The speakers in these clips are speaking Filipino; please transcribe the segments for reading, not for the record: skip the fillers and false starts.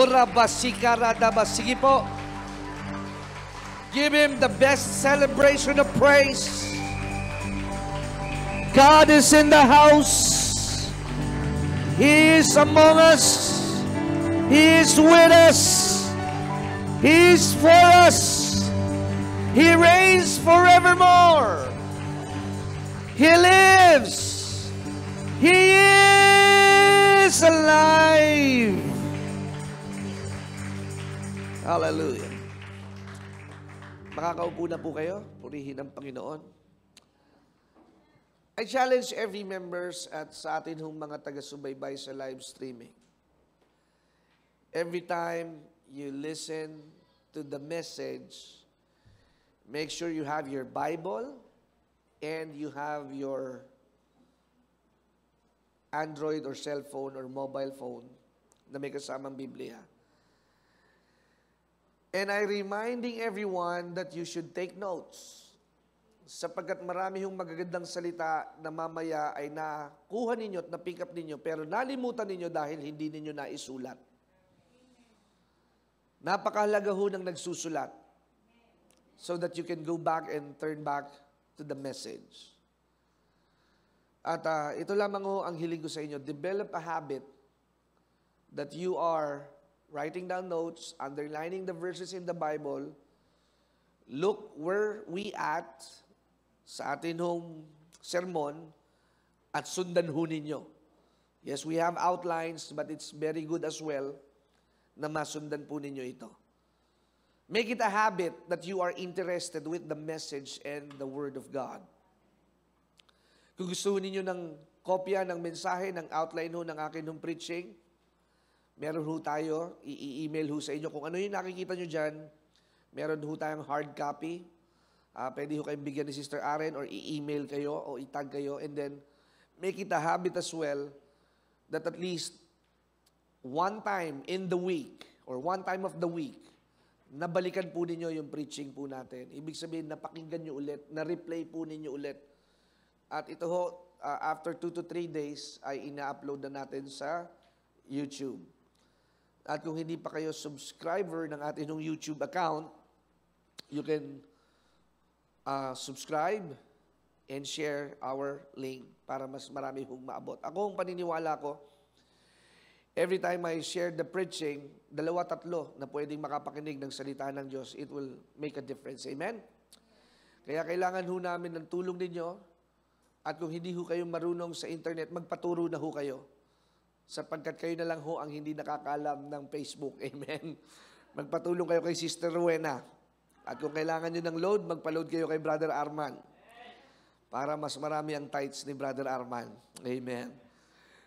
Urabasikaradabas. Sige po. Give Him the best celebration of praise. God is in the house. He is among us. He is with us. He is for us. He reigns forevermore. He lives. He is alive. Hallelujah. Makakaupo na po kayo. Purihin ang Panginoon. I challenge every members at sa atin hong mga taga-subaybay sa live streaming. Every time you listen to the message, make sure you have your Bible and you have your Android or cell phone or mobile phone na may kasamang Biblia. And I'm reminding everyone that you should take notes. Sapagkat marami hong magagandang salita na mamaya ay nakuha ninyo at na-pick up ninyo, pero nalimutan ninyo dahil hindi ninyo naisulat. Napakahalaga ho ng nagsusulat so that you can go back and turn back to the message. At ito lamang ho ang hiling ko sa inyo, develop a habit that you are writing down notes, underlining the verses in the Bible, look where we at sa atin hong sermon at sundan ho ninyo. Yes, we have outlines, but it's very good as well na masundan po ninyo ito. Make it a habit that you are interested with the message and the Word of God. Kung gusto ninyo ng kopya ng mensahe, ng outline ho ng akin hong preaching, meron ho tayo, i-email ho sa inyo. Kung ano yung nakikita nyo dyan, meron ho tayong hard copy. Pwede ho kayong bigyan ni Sister Aren or i-email kayo o itag kayo, and then make it a habit as well that at least one time in the week or one time of the week, nabalikan po ninyo yung preaching po natin. Ibig sabihin, napakinggan nyo ulit, na-replay po ninyo ulit. At ito ho, after 2 to 3 days, ay ina-upload na natin sa YouTube. At kung hindi pa kayo subscriber ng ating YouTube account, you can subscribe and share our link para mas marami hong maabot. Ako ang paniniwala ko, every time I share the preaching, 2-3 na pwedeng makapakinig ng salita ng Diyos, it will make a difference. Amen? Kaya kailangan ho namin ng tulong ninyo, at kung hindi ho kayo marunong sa internet, magpaturo na ho kayo. Sapagkat kayo na lang ho ang hindi nakakalam ng Facebook. Amen? Magpatulong kayo kay Sister Rowena. At kung kailangan nyo ng load, magpa-load kayo kay Brother Arman. Para mas marami ang tithes ni Brother Arman. Amen.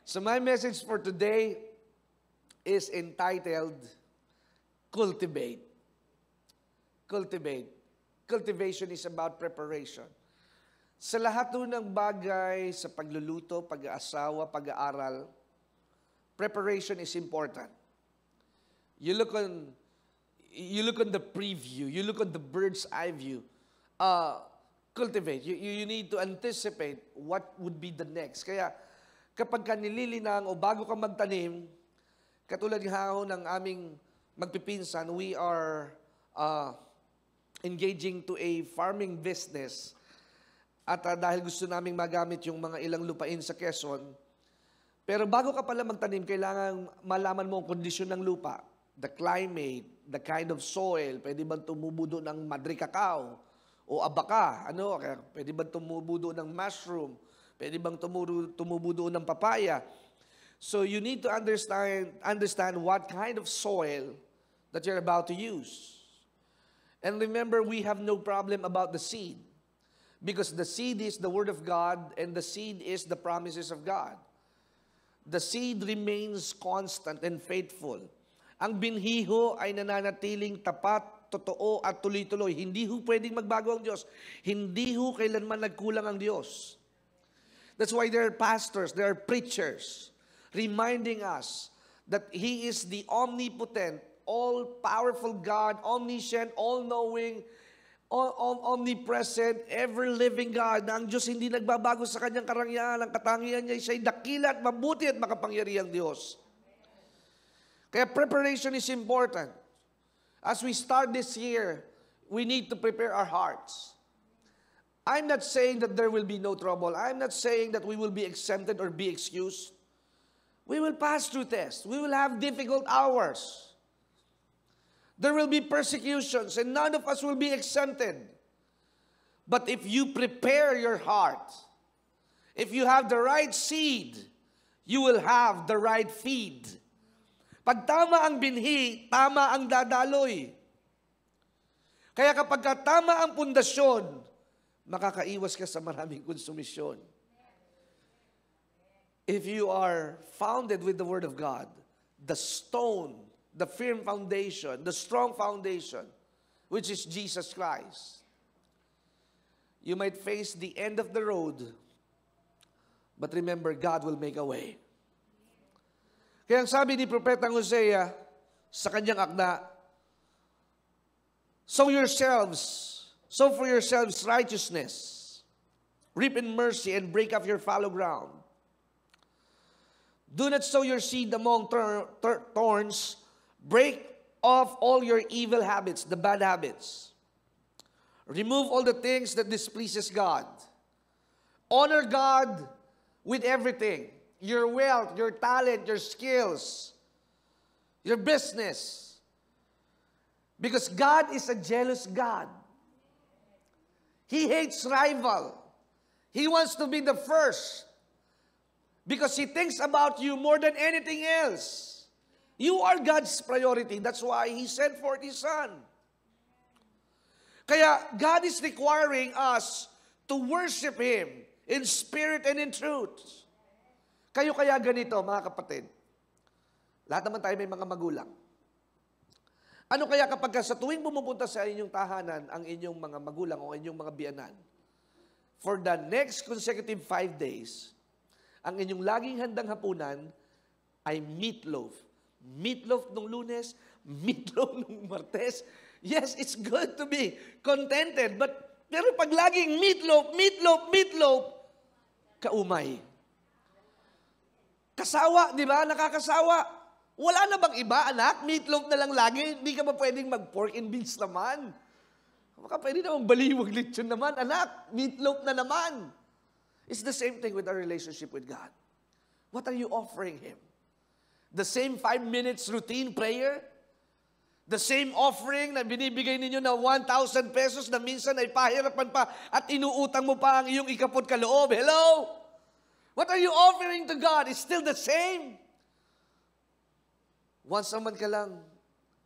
So my message for today is entitled, Cultivate. Cultivate. Cultivation is about preparation. Sa lahat ng bagay, sa pagluluto, pag-aasawa, pag-aaral, preparation is important. You look on the preview, you look on the bird's eye view. Cultivate. You need to anticipate what would be the next. Kaya kapag ka nililinang o bago ka magtanim, katulad ng aming magpipinsan, we are engaging to a farming business. At dahil gusto naming magamit yung mga ilang lupain sa Quezon, pero bago ka pala magtanim, kailangan malaman mo ang kondisyon ng lupa, the climate, the kind of soil, pwede bang tumubo doon ng madre cacao o abaka, pwede bang tumubo doon ng mushroom, pwede bang tumubo doon ng papaya. So you need to understand what kind of soil that you're about to use. And remember, we have no problem about the seed, because the seed is the Word of God and the seed is the promises of God. The seed remains constant and faithful. Ang binhiho ay nananatiling tapat, totoo at tuloy-tuloy. Hindi ho pwedeng magbago ang Diyos. Hindi ho kailanman nagkulang ang Diyos. That's why there are pastors, there are preachers reminding us that He is the omnipotent, all-powerful God, omniscient, all-knowing, omnipresent, ever-living God, na ang Diyos hindi nagbabago sa Kanyang karangyaan. Ang katangian niya, siya'y dakila at mabuti at makapangyarihang Diyos. Kaya preparation is important. As we start this year, we need to prepare our hearts. I'm not saying that there will be no trouble. I'm not saying that we will be exempted or be excused. We will pass through tests. We will have difficult hours. There will be persecutions, and none of us will be exempted. But if you prepare your heart, if you have the right seed, you will have the right feed. Pag tama ang binhi, tama ang dadaloy. Kaya kapag tama ang pundasyon, makakaiwas ka sa maraming konsumisyon. If you are founded with the Word of God, the stone, the firm foundation, the strong foundation, which is Jesus Christ, you might face the end of the road, but remember, God will make a way. Kaya ang sabi ni Propetang Hosea sa kanyang akda, sow for yourselves righteousness, reap in mercy, and break up your fallow ground. Do not sow your seed among thorns. Break off all your evil habits, the bad habits. Remove all the things that displeases God. Honor God with everything. Your wealth, your talent, your skills, your business. Because God is a jealous God. He hates rival. He wants to be the first. Because He thinks about you more than anything else. You are God's priority. That's why He sent forth His Son. Kaya God is requiring us to worship Him in spirit and in truth. Kayo kaya ganito, mga kapatid. Lahat naman tayo may mga magulang. Ano kaya kapag sa tuwing pumupunta sa inyong tahanan ang inyong mga magulang o inyong mga biyanan, for the next consecutive 5 days, ang inyong laging handang hapunan ay meatloaf. Meatloaf nung Lunes, meatloaf nung Martes. Yes, it's good to be contented, pero pag laging meatloaf, kaumay. Kasawa, di ba? Nakakasawa. Wala na bang iba, anak? Meatloaf na lang lagi. Hindi ka ba pwedeng mag-pork and beans naman? Baka pwede naman baliwag lechon naman. Anak, meatloaf na naman. It's the same thing with our relationship with God. What are you offering Him? The same 5 minutes routine prayer? The same offering na binibigay ninyo na 1,000 pesos na minsan ay pahirapan pa at inuutang mo pa ang iyong ikapot kaloob. Hello? What are you offering to God? It's still the same. Once a month ka lang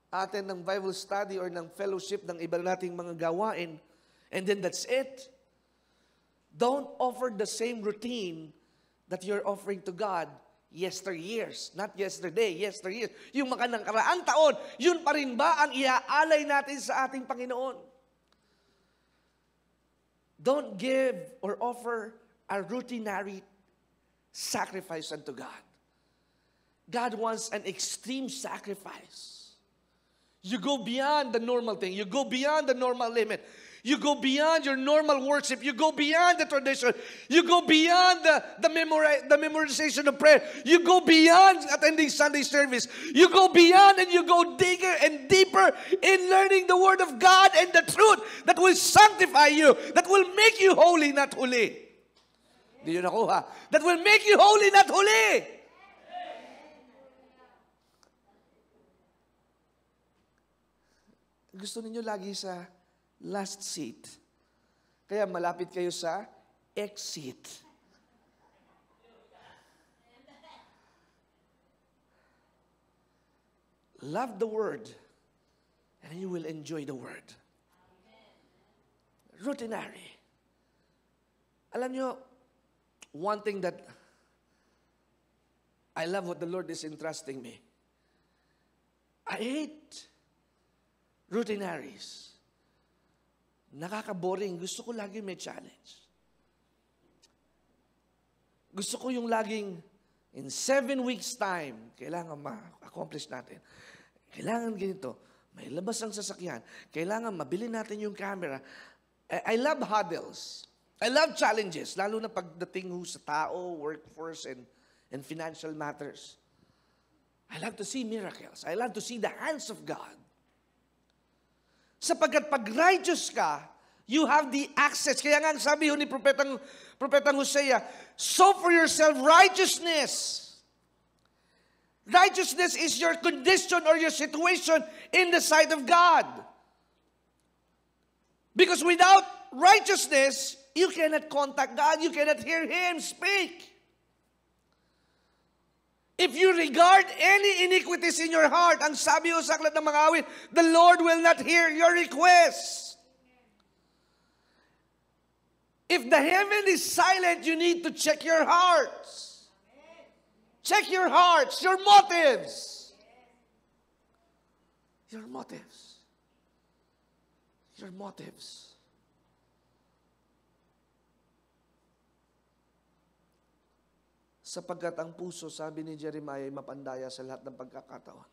attend ng Bible study or ng fellowship ng iba nating mga gawain, and then that's it. Don't offer the same routine that you're offering to God yesteryears. Not yesterday, yesteryears. Yung mga nakaraang taon, yun pa rin ba ang iaalay natin sa ating Panginoon? Don't give or offer a routinary sacrifice unto God. God wants an extreme sacrifice. You go beyond the normal thing. You go beyond the normal limit. You go beyond your normal worship. You go beyond the tradition. You go beyond the memorization of prayer. You go beyond attending Sunday service. You go beyond and you go deeper and deeper in learning the Word of God and the truth that will sanctify you, that will make you holy, not huli. Hindi yun nakuha. That will make you holy, not huli. Gusto ninyo lagi sa last seat. Kaya malapit kayo sa exit. Love the Word, and you will enjoy the Word. Routinary. Alam nyo, one thing that I love what the Lord is entrusting me. I hate routinaries. Nakaka-boring. Gusto ko lagi may challenge. Gusto ko yung laging, in 7 weeks time, kailangan ma-accomplish natin. Kailangan ganito. May labas ang sasakyan. Kailangan mabili natin yung camera. I love huddles. I love challenges, lalo na pagdating sa tao, workforce, and financial matters. I love to see miracles. I love to see the hands of God. Sapagkat pag righteous ka, you have the access. Kaya nga ang sabi ni Propetang Hosea, sow for yourself righteousness. Righteousness is your condition or your situation in the sight of God. Because without righteousness, you cannot contact God. You cannot hear Him speak. If you regard any iniquities in your heart, ang sabi sa aklat ng mga awit, the Lord will not hear your requests. If the heaven is silent, you need to check your hearts. Check your hearts, your motives. Your motives. Your motives. Sapagkat ang puso, sabi ni Jeremiah, ay mapandaya sa lahat ng pagkakataon.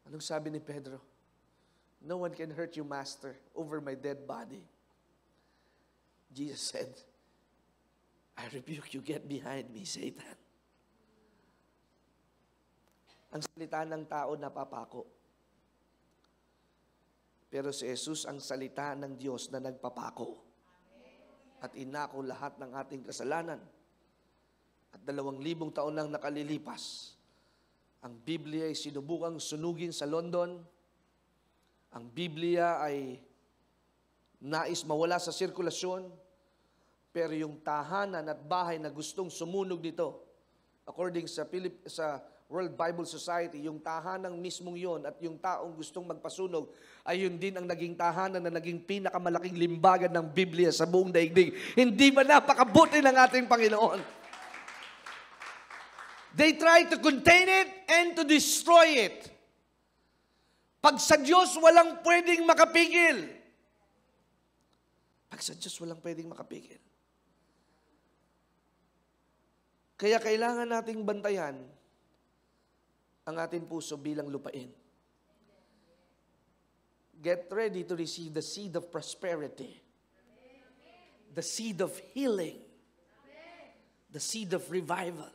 Anong sabi ni Pedro? No one can hurt you, Master, over my dead body. Jesus said, I rebuke you, get behind me, Satan. Ang salita ng tao napapako. Pero si Jesus ang salita ng Diyos na nagpapako. At inako lahat ng ating kasalanan. At 2,000 taon nang nakalilipas. Ang Biblia ay sinubukang sunugin sa London. Ang Biblia ay nais mawala sa sirkulasyon. Pero yung tahanan at bahay na gustong sumunog nito, according sa World Bible Society, yung tahanan mismong yon at yung taong gustong magpasunog, ay yun din ang naging tahanan na naging pinakamalaking limbagan ng Biblia sa buong daigdig. Hindi ba napakabuti ng ating Panginoon? They try to contain it and to destroy it. Pag sa Diyos, walang pwedeng makapigil. Pag sa Diyos, walang pwedeng makapigil. Kaya kailangan nating bantayan ang ating puso bilang lupain. Get ready to receive the seed of prosperity. The seed of healing. The seed of revival.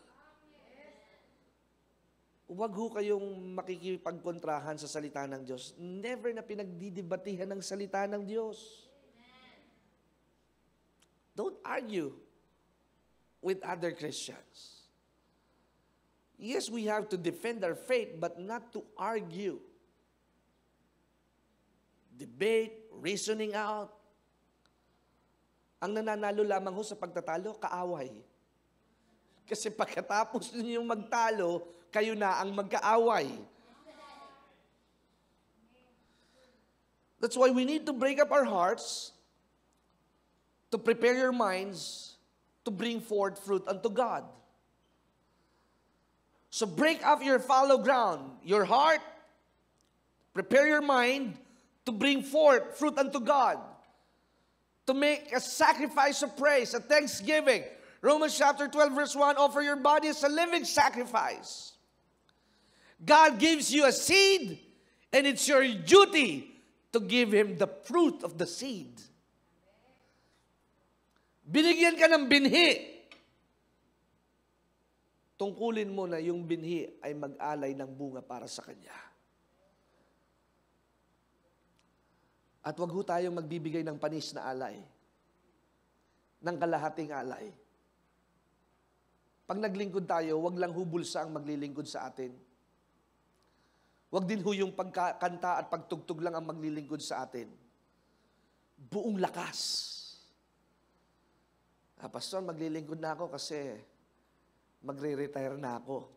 Huwag ho kayong makikipagkontrahan sa salita ng Diyos. Never na pinagdidibatihan ng salita ng Diyos. Don't argue with other Christians. Yes, we have to defend our faith, but not to argue. Debate, reasoning out. Ang nananalo lamang ho sa pagtatalo, kaaway. Kasi pagkatapos ninyong magtalo, kayo na ang magkaaway. That's why we need to break up our hearts, to prepare your minds, to bring forth fruit unto God. So break up your fallow ground, your heart, prepare your mind to bring forth fruit unto God, to make a sacrifice of praise, a thanksgiving. Romans chapter 12 verse 1, offer your body as a living sacrifice. God gives you a seed, and it's your duty to give Him the fruit of the seed. Binigyan ka ng binhi. Tungkulin mo na yung binhi ay mag-alay ng bunga para sa Kanya. At wag ho tayong magbibigay ng panis na alay, ng kalahating alay. Pag naglingkod tayo, wag lang hubulsa ang maglilingkod sa atin. Wag din ho yung pagkakanta at pagtugtog lang ang maglilingkod sa atin. Buong lakas. Pastor, maglilingkod na ako kasi magre-retire na ako.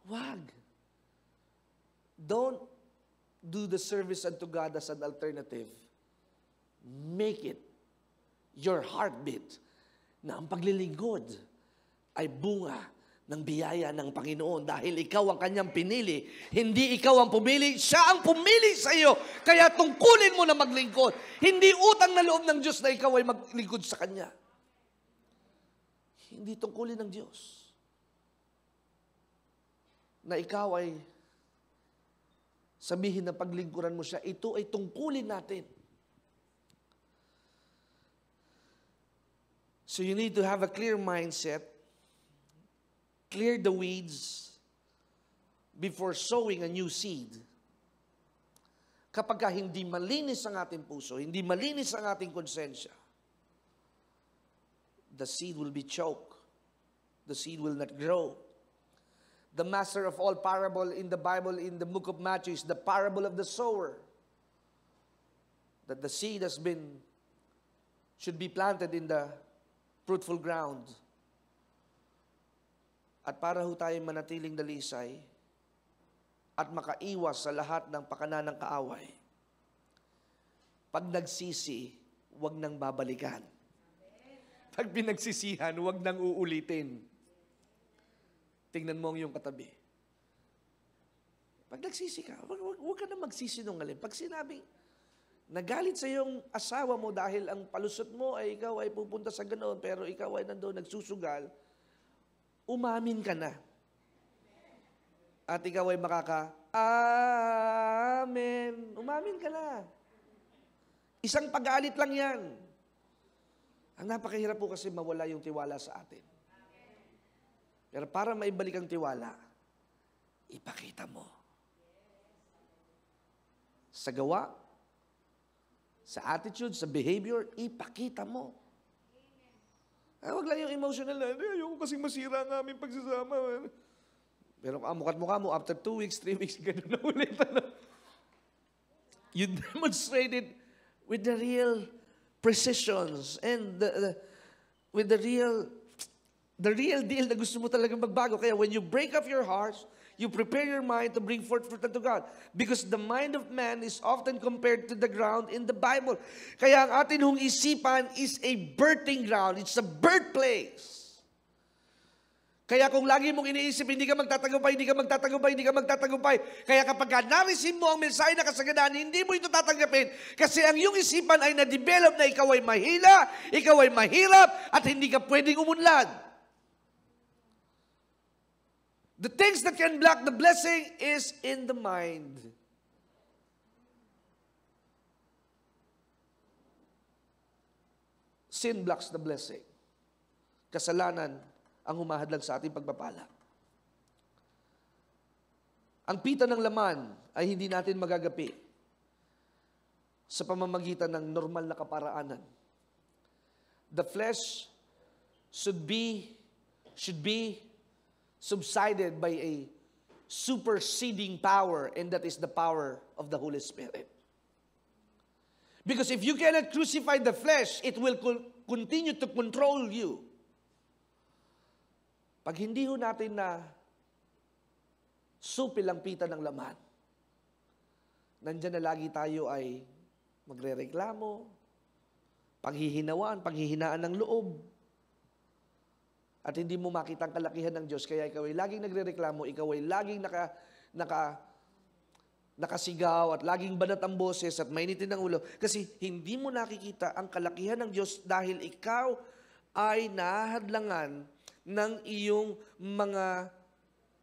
Wag. Don't do the service unto God as an alternative. Make it your heartbeat na ang paglilingkod ay bunga ng biyaya ng Panginoon dahil ikaw ang Kanyang pinili. Hindi ikaw ang pumili, Siya ang pumili sa iyo. Kaya tungkulin mo na maglingkod. Hindi utang na loob ng Diyos na ikaw ay maglingkod sa Kanya. Hindi tungkulin ng Diyos na ikaw ay sabihin na paglingkuran mo siya. Ito ay tungkulin natin. So you need to have a clear mindset clear the weeds before sowing a new seed. Kapag hindi malinis ang ating puso, hindi malinis ang ating konsensya, the seed will be choked. The seed will not grow. The master of all parable in the Bible, in the book of Matthew, is the parable of the sower. That the seed should be planted in the fruitful ground. At para ho tayo manatiling dalisay at makaiwas sa lahat ng pakanan ng kaaway, pag nagsisi, huwag nang babalikan. Pag pinagsisihan, huwag nang uulitin. Tingnan mo ang iyong katabi. Pag nagsisi ka, huwag ka na magsisinungaling. Pag sinabing, nagalit sa iyong asawa mo dahil ang palusot mo ay ikaw ay pupunta sa ganoon, pero ikaw ay nandoon nagsusugal, umamin ka na. At ikaw ay Amen. Umamin ka na. Isang pag-aalit lang yan. Ang napakahirap po kasi mawala yung tiwala sa atin. Pero para maibalik ang tiwala, ipakita mo. Sa gawa, sa attitude, sa behavior, ipakita mo. Huwag lang yung emotional na, ayoko kasing masira ang aming pagsasama. Pero mukha mo, after 2 weeks, 3 weeks, gano'n na ulit. You demonstrated with the real precisions and with the real deal na gusto mo talagang magbago. Kaya when you break up your hearts, you prepare your mind to bring forth fruit unto God. Because the mind of man is often compared to the ground in the Bible. Kaya ang atin hong isipan is a birthing ground. It's a birthplace. Kaya kung lagi mong iniisip, hindi ka magtatagumpay. Kaya kapag na-receive mo ang mensahe na kasaganaan, hindi mo ito tatanggapin. Kasi ang iyong isipan ay na-develop na ikaw ay mahina, ikaw ay mahirap, at hindi ka pwedeng umunlad. The things that can block the blessing is in the mind. Sin blocks the blessing. Kasalanan ang humahadlang sa ating pagpapala. Ang pita ng laman ay hindi natin magagapi sa pamamagitan ng normal na kaparaanan. The flesh should be subsided by a superseding power, and that is the power of the Holy Spirit. Because if you cannot crucify the flesh, it will continue to control you. Pag hindi ho natin na supil ang pita ng laman, nandyan na lagi tayo ay magrereklamo, panghihinaan ng loob, at hindi mo makita ang kalakihan ng Diyos, kaya ikaw ay laging nagrereklamo, ikaw ay laging nakasigaw, at laging banat ang boses, at mainitin ang ulo, kasi hindi mo nakikita ang kalakihan ng Diyos dahil ikaw ay nahadlangan ng iyong mga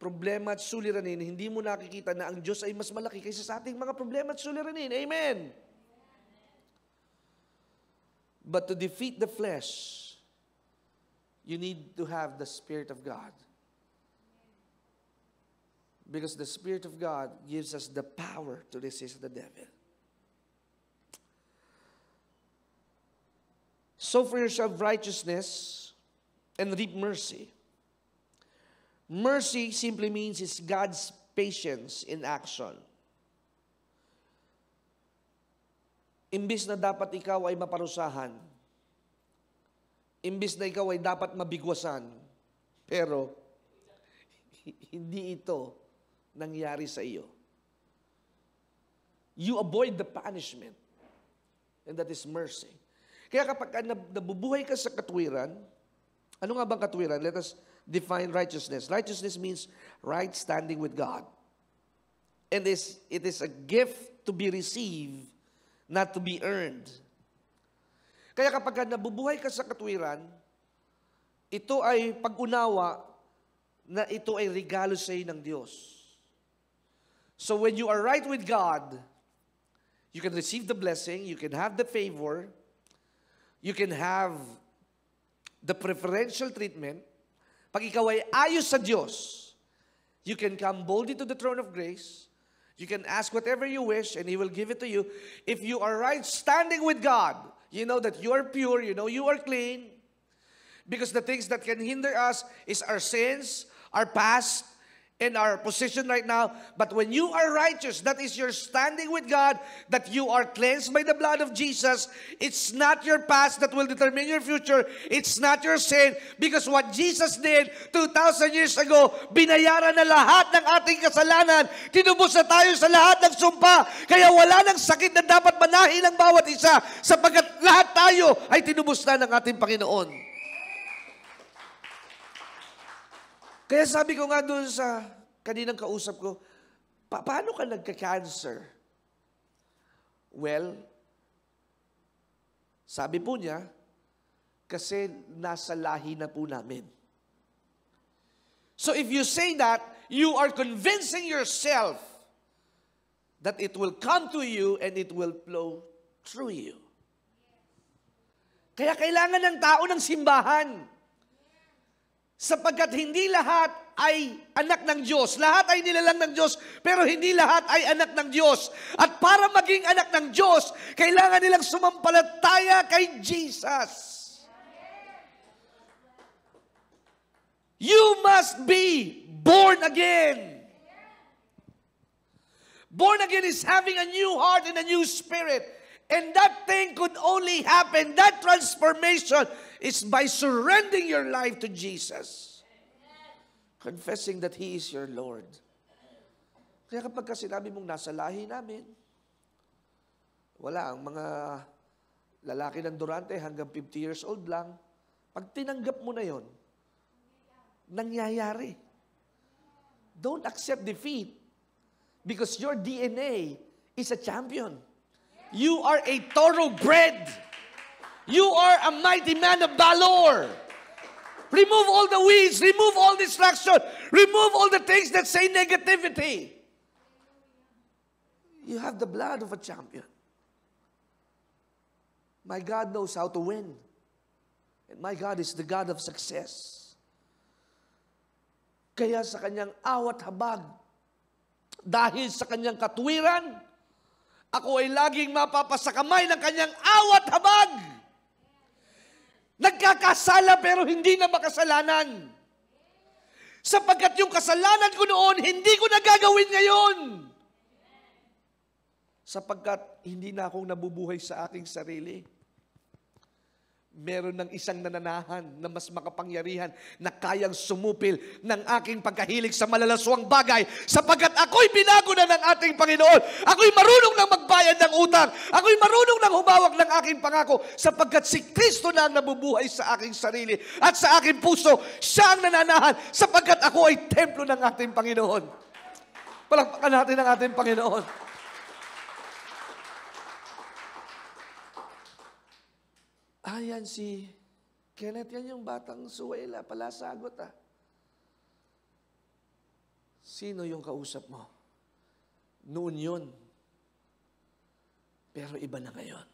problema at suliranin. Hindi mo nakikita na ang Diyos ay mas malaki kaysa sa ating mga problema at suliranin. Amen! But to defeat the flesh, you need to have the Spirit of God. Because the Spirit of God gives us the power to resist the devil. Sow for yourself righteousness and reap mercy. Mercy simply means it's God's patience in action. Imbis na dapat ikaw ay maparusahan, imbis na ikaw ay dapat mabigwasan, pero hindi ito nangyari sa iyo. You avoid the punishment, and that is mercy. Kaya kapag nabubuhay ka sa katwiran, ano nga bang katwiran? Let us define righteousness. Righteousness means right standing with God. And it is a gift to be received, not to be earned. Kaya kapag nabubuhay ka sa katwiran, ito ay pag-unawa na ito ay regalo sa iyo ng Diyos. So when you are right with God, you can receive the blessing, you can have the favor, you can have the preferential treatment, pag ikaw ay ayos sa Diyos, you can come boldly to the throne of grace. You can ask whatever you wish and He will give it to you. If you are right standing with God, you know that you are pure, you know you are clean. Because the things that can hinder us is our sins, our past, and our position right now. But when you are righteous, that is your standing with God, that you are cleansed by the blood of Jesus. It's not your past that will determine your future. It's not your sin. Because what Jesus did 2,000 years ago, binayaran na lahat ng ating kasalanan. Tinubos na tayo sa lahat ng sumpa. Kaya wala nang sakit na dapat manahin ng bawat isa, sapagkat lahat tayo ay tinubos na ng ating Panginoon. Kaya sabi ko nga doon sa kaninang kausap ko, paano ka nagka-cancer? Well, sabi po niya, kasi nasa lahi na po namin. So if you say that, you are convincing yourself that it will come to you and it will flow through you. Kaya kailangan ng tao ng simbahan. Sapagkat hindi lahat ay anak ng Diyos. Lahat ay nilalang ng Diyos, pero hindi lahat ay anak ng Diyos. At para maging anak ng Diyos, kailangan nilang sumampalataya kay Jesus. You must be born again. Born again is having a new heart and a new spirit. And that thing could only happen, that transformation, is by surrendering your life to Jesus. Confessing that He is your Lord. Kaya kapag sinabi mong nasa lahi namin, wala, ang mga lalaki ng Durante hanggang 50 years old lang, pag tinanggap mo na yon, nangyayari. Don't accept defeat because your DNA is a champion. You are a thoroughbred. You are a mighty man of valor. Remove all the weeds. Remove all distraction. Remove all the things that say negativity. You have the blood of a champion. My God knows how to win. And my God is the God of success. Kaya sa kanyang awat habag, dahil sa kanyang katwiran, ako ay laging mapapasakamay ng kanyang awat habag. Nagkakasala pero hindi na makasalanan. Sapagkat yung kasalanan ko noon, hindi ko nagagawin ngayon. Sapagkat hindi na akong nabubuhay sa aking sarili. Meron ng isang nananahan na mas makapangyarihan na kayang sumupil ng aking pagkahilig sa malalaswang bagay sapagkat ako'y binago na ng ating Panginoon. Ako'y marunong nang magbayad ng utang. Ako'y marunong nang humawak ng aking pangako sapagkat si Kristo na ang nabubuhay sa aking sarili at sa aking puso. Siya ang nananahan sapagkat ako ay templo ng ating Panginoon. Palakpakan natin ang ating Panginoon. Yan si Kenneth, yan yung batang Suela, pala sagot Sino yung kausap mo? Noon yun. Pero iba na ngayon.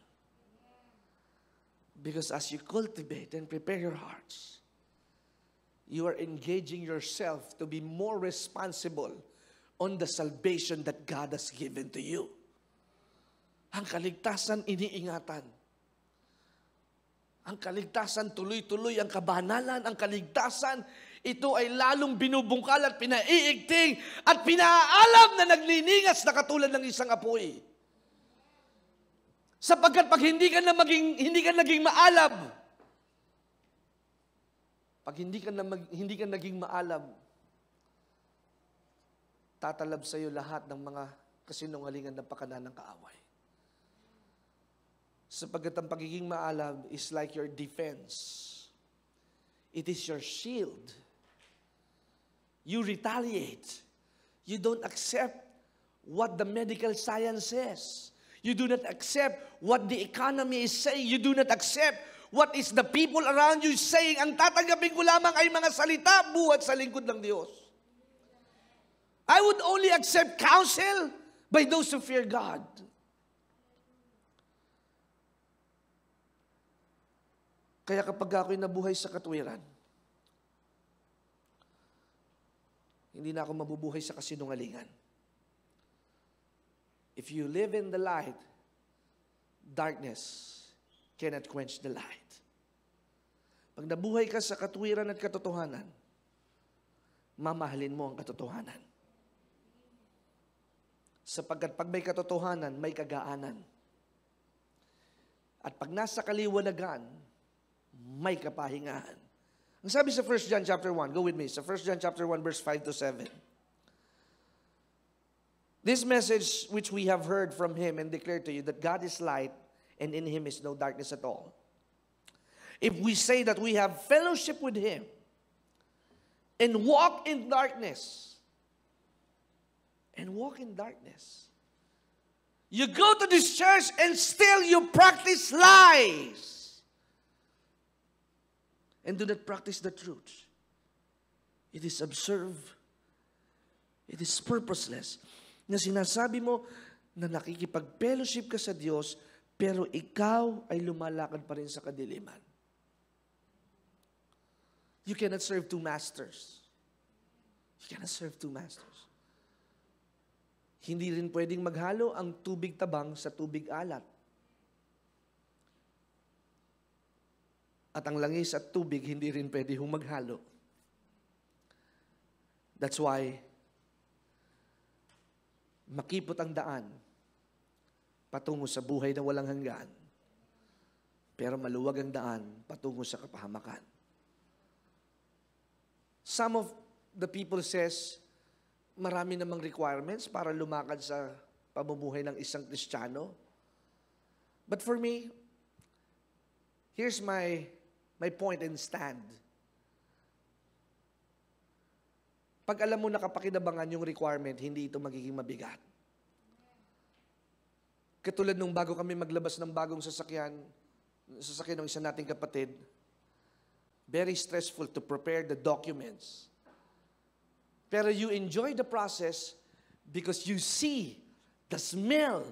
Because as you cultivate and prepare your hearts, you are engaging yourself to be more responsible on the salvation that God has given to you. Ang kaligtasan iniingatan. Ang kaligtasan, tuloy-tuloy ang kabanalan. Ang kaligtasan, ito ay lalong binubungkal at pinaiigting at pinaalam na nagliningas na katulad ng isang apoy. Sapagkat pag hindi ka naging maalab, pag hindi ka naging maalab, tatalab sa iyo lahat ng mga kasinungalingan na pakana ng kaaway. Sapagkat ang pagiging maalab is like your defense. It is your shield. You retaliate. You don't accept what the medical science says. You do not accept what the economy is saying. You do not accept what is the people around you saying. Ang tatanggapin ko lamang ay mga salita buhat sa lingkod ng Diyos. I would only accept counsel by those who fear God. Kaya kapag ako'y nabuhay sa katwiran, Hindi na ako mabubuhay sa kasinungalingan. If you live in the light, darkness cannot quench the light. Pag nabuhay ka sa katwiran at katotohanan, mamahalin mo ang katotohanan. Sapagkat pag may katotohanan, may kagaanan. At pag nasa kaliwanagan, may kapahingahan. Ang sabi sa 1 John chapter 1, go with me, sa 1 John chapter 1 verse 5 to 7. This message which we have heard from him and declared to you, that God is light and in him is no darkness at all. If we say that we have fellowship with him and walk in darkness, you go to this church and still you practice lies and do not practice the truth. It is absurd. It is purposeless. Na sinasabi mo na nakikipag-fellowship ka sa Diyos, pero ikaw ay lumalakad pa rin sa kadiliman. You cannot serve two masters. You cannot serve two masters. Hindi rin pwedeng maghalo ang tubig tabang sa tubig alat. At ang langis at tubig hindi rin pwede hong maghalo. That's why makipot ang daan patungo sa buhay na walang hanggan, pero maluwag ang daan patungo sa kapahamakan. Some of the people says, marami namang requirements para lumakad sa pamumuhay ng isang Kristiyano. But for me, here's my point and stand. Pag alam mo nakapakinabangan yung requirement, hindi ito magiging mabigat. Katulad nung bago kami maglabas ng bagong sasakyan ng isa nating kapatid, very stressful to prepare the documents. Pero you enjoy the process because you see the smell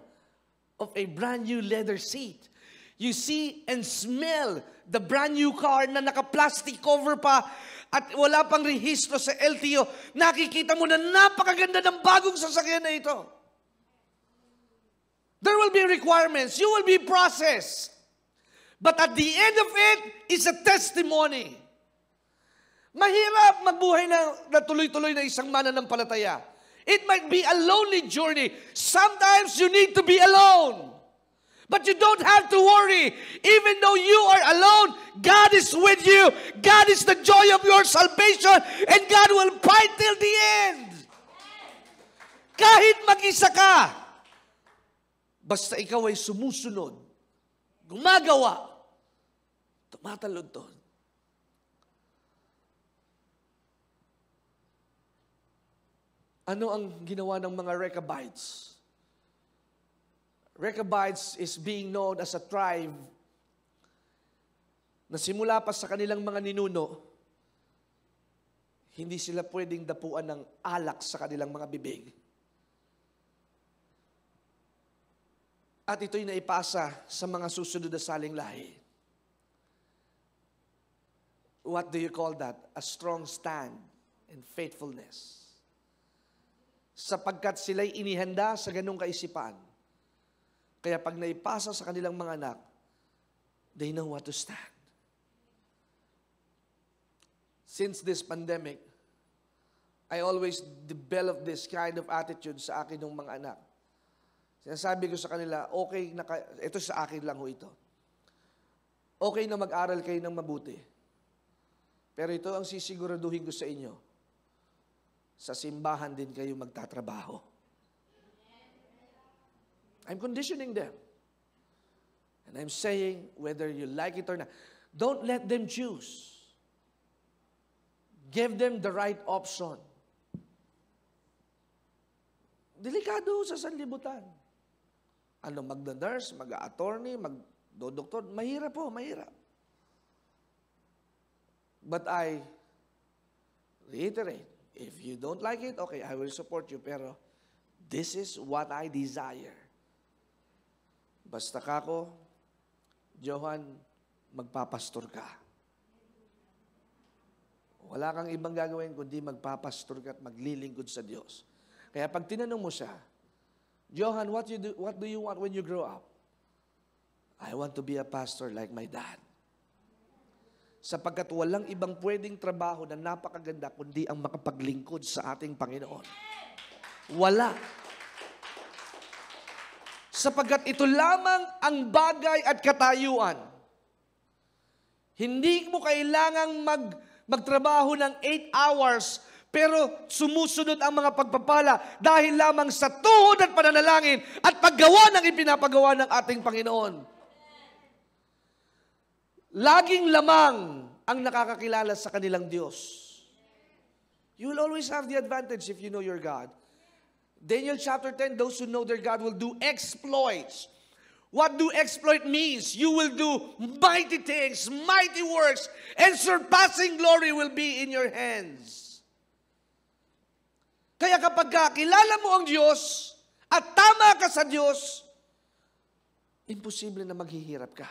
of a brand new leather seat. You see and smell the brand new car na naka-plastic cover pa at wala pang rehistro sa LTO. Nakikita mo na napakaganda ng bagong sasakyan na ito. There will be requirements. You will be processed. But at the end of it is a testimony. Mahirap magbuhay na tuloy-tuloy na isang mananampalataya. It might be a lonely journey. Sometimes you need to be alone. But you don't have to worry. Even though you are alone, God is with you. God is the joy of your salvation. And God will fight till the end. Kahit mag-isa ka, basta ikaw ay sumusunod, gumagawa, tumatalon-ton. Ano ang ginawa ng mga Rechabites? Rechabites is being known as a tribe na simula pa sa kanilang mga ninuno, hindi sila pwedeng dapuan ng alak sa kanilang mga bibig. At ito'y naipasa sa mga susunod na saling lahi. What do you call that? A strong stand and faithfulness. Sapagkat sila'y inihanda sa ganung kaisipan. Kaya pag naipasa sa kanilang mga anak, they know what to stand. Since this pandemic, I always develop this kind of attitude sa akin ng mga anak. Sinasabi ko sa kanila, okay, ito sa akin lang ho ito. Okay na mag-aral kayo ng mabuti. Pero ito ang sisiguraduhin ko sa inyo. Sa simbahan din kayo magtatrabaho. I'm conditioning them. And I'm saying, whether you like it or not, don't let them choose. Give them the right option. Delikado sa sanlibutan. Ano, magda-nurse, mag-attorney, magdo-doktor, mahirap po, mahirap. But I reiterate, if you don't like it, okay, I will support you, pero this is what I desire. Basta kako, Johan, magpapastor ka. Wala kang ibang gagawin kundi magpapastor ka at maglilingkod sa Diyos. Kaya pag tinanong mo siya, Johan, what do you want when you grow up? I want to be a pastor like my dad. Sapagkat walang ibang pwedeng trabaho na napakaganda kundi ang makapaglingkod sa ating Panginoon. Wala. Sapagkat ito lamang ang bagay at katayuan. Hindi mo kailangang magtrabaho ng 8 hours, pero sumusunod ang mga pagpapala dahil lamang sa tuhod at pananalangin at paggawa ng ipinapagawa ng ating Panginoon. Laging lamang ang nakakakilala sa kanilang Diyos. You will always have the advantage if you know your God. Daniel chapter 10, those who know their God will do exploits. What do exploit means? You will do mighty things, mighty works, and surpassing glory will be in your hands. Kaya kapag kilala mo ang Diyos at tama ka sa Diyos, imposible na maghihirap ka.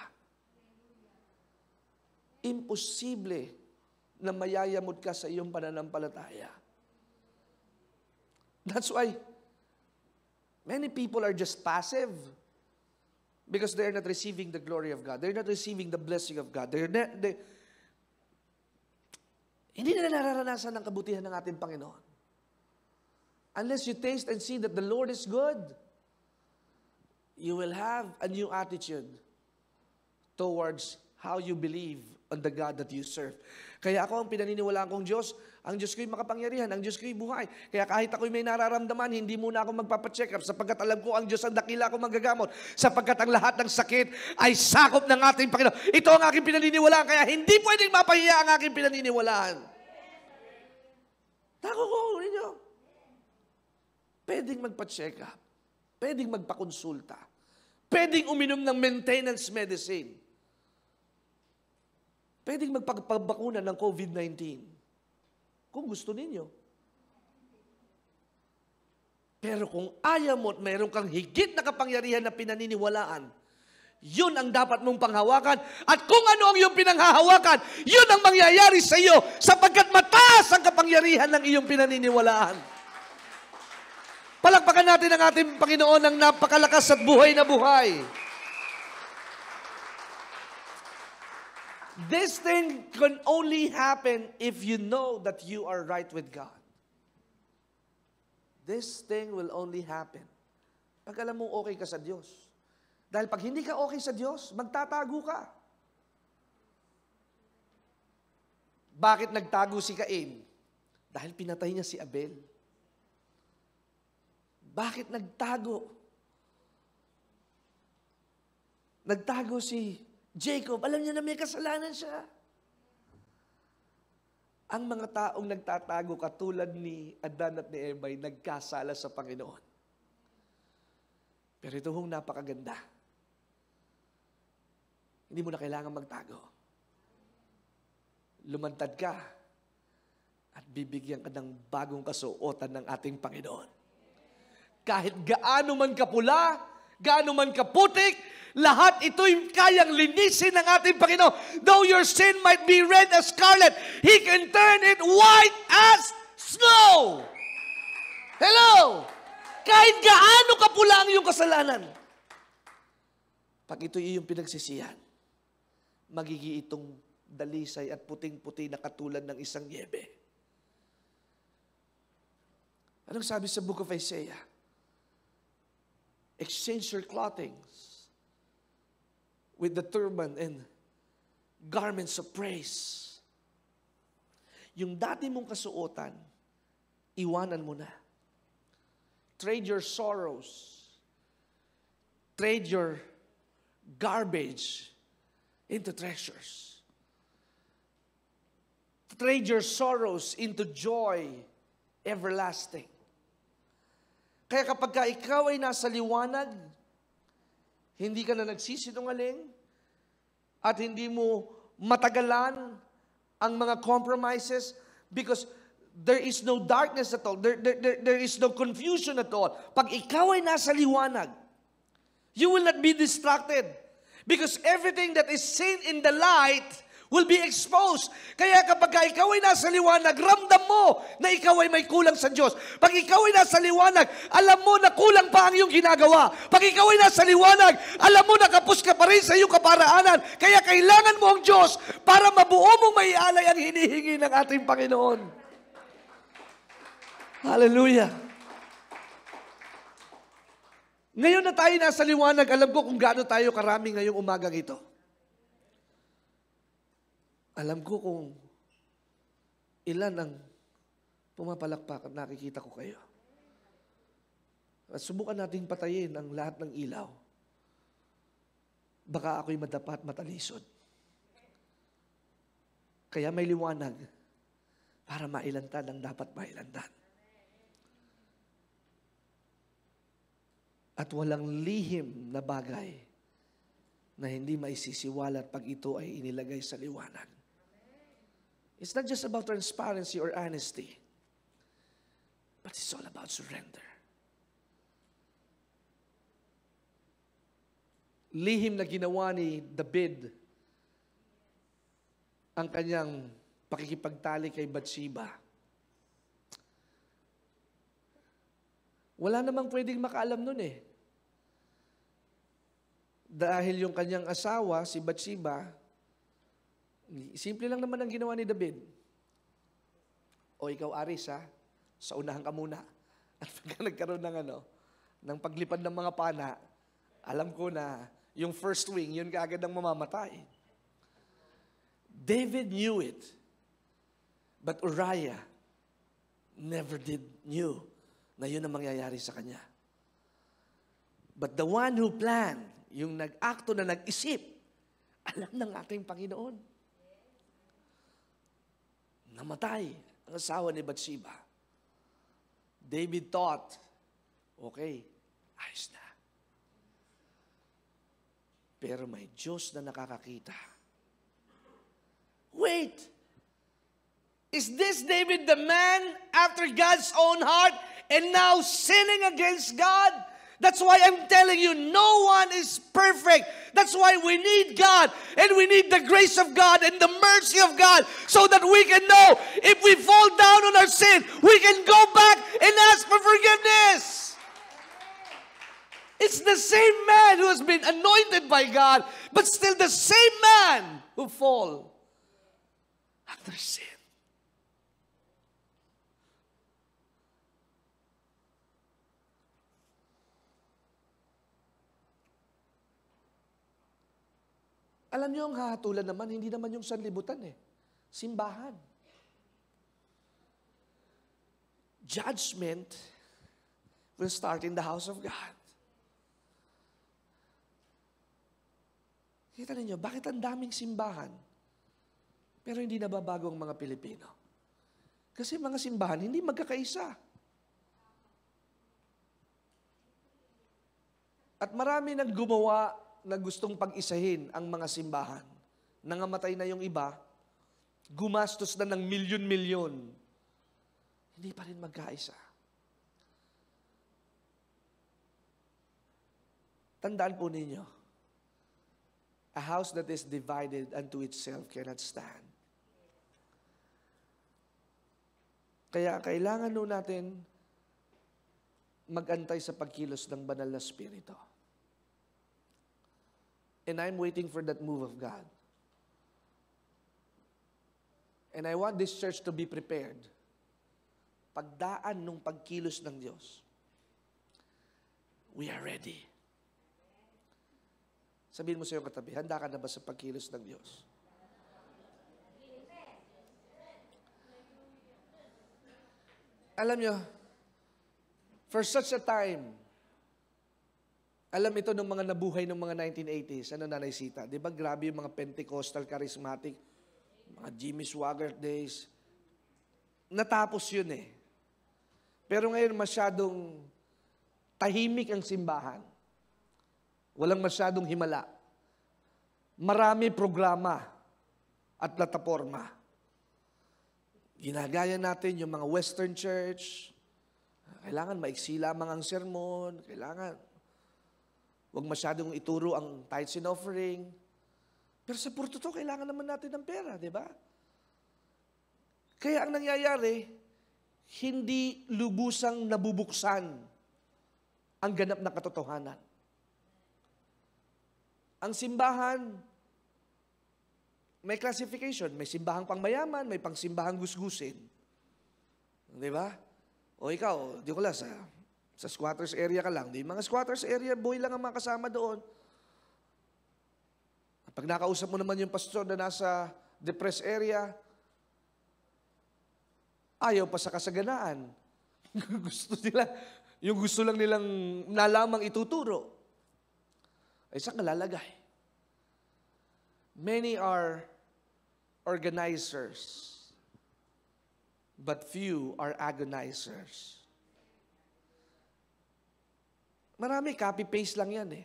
Imposible na mayayamot ka sa iyong pananampalataya. That's why many people are just passive because they're not receiving the glory of God. They're not receiving the blessing of God. Hindi nila nararanasan ang kabutihan ng ating Panginoon. Unless you taste and see that the Lord is good, you will have a new attitude towards how you believe on the God that you serve. Kaya ako ang pinaniniwalaan kong Diyos, ang Diyos ko'y makapangyarihan, ang Diyos ko'y buhay. Kaya kahit ako'y may nararamdaman, hindi muna ako magpapacheck up sapagkat alam ko ang Diyos ang dakila ko manggagamot, sapagkat ang lahat ng sakit ay sakop ng ating Panginoon. Ito ang aking pinaniniwalaan, kaya hindi pwedeng mapahiya ang aking pinaniniwalaan. Tako ko ninyo. Pwedeng magpa-check up. Pwedeng magpakonsulta. Pwedeng uminom ng maintenance medicine. Pwedeng magpapabakuna ng COVID-19. Kung gusto ninyo. Pero kung ayaw mo at mayroon kang higit na kapangyarihan na pinaniniwalaan, yun ang dapat mong panghawakan. At kung ano ang iyong pinanghahawakan, yun ang mangyayari sa iyo sapagkat mataas ang kapangyarihan ng iyong pinaniniwalaan. Palakpakan natin ang ating Panginoon ng napakalakas at buhay na buhay. This thing can only happen if you know that you are right with God. This thing will only happen pag alam mo okay ka sa Diyos. Dahil pag hindi ka okay sa Diyos, magtatago ka. Bakit nagtago si Cain? Dahil pinatay niya si Abel. Bakit nagtago? Nagtago si Jacob. Alam niya na may kasalanan siya. Ang mga taong nagtatago katulad ni Adan at ni Eva ay nagkasala sa Panginoon. Pero ito hong napakaganda. Hindi mo na kailangan magtago. Lumantad ka at bibigyan ka ng bagong kasuotan ng ating Panginoon. Kahit gaano man kapula, gaano man kaputik, lahat ito'y kayang linisin ng ating Panginoon. Though your sin might be red as scarlet, He can turn it white as snow. Hello! Kahit gaano kapula ang iyong kasalanan, pag ito'y iyong pinagsisihan, magiging itong dalisay at puting-puti na katulad ng isang yebe. Anong sabi sa Book of Isaiah? Exchange your clothings with the turban and garments of praise. Yung dati mong kasuotan, iwanan mo na. Trade your sorrows. Trade your garbage into treasures. Trade your sorrows into joy everlasting. Kaya kapag ikaw ay nasa liwanag, hindi ka na nagsisinungaling, at hindi mo matagalan ang mga compromises because there is no darkness at all. There is no confusion at all. Pag ikaw ay nasa liwanag, you will not be distracted because everything that is seen in the light will be exposed. Kaya kapag ikaw ay nasa liwanag, ramdam mo na ikaw ay may kulang sa Diyos. Pag ikaw ay nasa liwanag, alam mo na kulang pa ang iyong ginagawa. Pag ikaw ay nasa liwanag, alam mo na kapos ka pa rin sa iyong kaparaanan. Kaya kailangan mo ang Diyos para mabuo mong maialay ang hinihingi ng ating Panginoon. Hallelujah. Ngayon na tayo nasa liwanag, alam ko kung gaano tayo karami ngayong umagang ito. Alam ko kung ilan ang pumapalakpak at nakikita ko kayo. At subukan nating patayin ang lahat ng ilaw. Baka ako'y madapat matalisod. Kaya may liwanag para mailantan ang dapat mailantan. At walang lihim na bagay na hindi maisisiwalat pag ito ay inilagay sa liwanag. It's not just about transparency or honesty, but it's all about surrender. Lihim na ginawa ni David ang kanyang pakikipagtali kay Bathsheba. Wala namang pwedeng makaalam nun eh. Dahil yung kanyang asawa, si Bathsheba, simple lang naman ang ginawa ni David. O ikaw, Aris, ha? Sa unahan ka muna. At pagka nagkaroon ng paglipad ng mga pana, alam ko na yung first wing, yun kaagad ang mamamatay. David knew it. But Uriah never knew na yun ang mangyayari sa kanya. But the one who planned, yung nag-akto na nag-isip, alam ng ating Panginoon. Namatay ang asawa ni Bathsheba. David thought, okay, ayos na. Pero may Diyos na nakakakita. Wait! Is this David the man after God's own heart and now sinning against God? That's why I'm telling you, no one is perfect. That's why we need God, and we need the grace of God and the mercy of God, so that we can know if we fall down on our sin, we can go back and ask for forgiveness. It's the same man who has been anointed by God, but still the same man who fall under sin. Alam niyo, ang hahatulan naman, hindi naman yung sanlibutan eh. Simbahan. Judgment will start in the house of God. Kita ninyo, bakit ang daming simbahan, pero hindi nababago ang mga Pilipino? Kasi mga simbahan, hindi magkakaisa. At marami nang gumawa na gustong pag-isahin ang mga simbahan. Nangamatay na yung iba, gumastos na ng milyon-milyon. Hindi pa rin magkaisa. Tandaan po ninyo, a house that is divided unto itself cannot stand. Kaya kailangan nun natin mag-antay sa pagkilos ng banal na Espiritu. And I'm waiting for that move of God. And I want this church to be prepared. Pagdaan nung pagkilos ng Diyos, we are ready. Sabihin mo sa iyong katabi, handa ka na ba sa pagkilos ng Diyos? Alam nyo, for such a time, alam ito ng mga nabuhay ng mga 1980s, Nanay Sita? Di ba grabe yung mga Pentecostal, charismatic, mga Jimmy Swaggart days. Natapos yun eh. Pero ngayon masyadong tahimik ang simbahan. Walang masyadong himala. Marami programa at plataforma. Ginagaya natin yung mga Western Church. Kailangan maiksi lamang ang sermon. Kailangan huwag masyadong ituro ang tithes and offering. Pero sa Puerto to, kailangan naman natin ng pera, di ba? Kaya ang nangyayari, hindi lubusang nabubuksan ang ganap na katotohanan. Ang simbahan, may classification. May simbahang pangmayaman, may pangsimbahang gusgusin. Di ba? O ikaw, di ko lang, sa squatters area ka lang. Di mga squatters area, boy lang ang mga kasama doon. Pag nakausap mo naman yung pastor na nasa depressed area, ayaw pa sa kasaganaan. Yung gusto lang nilang nalamang ituturo. Ay saan ka lalagay? Many are organizers, but few are agonizers. Marami, copy-paste lang yan eh.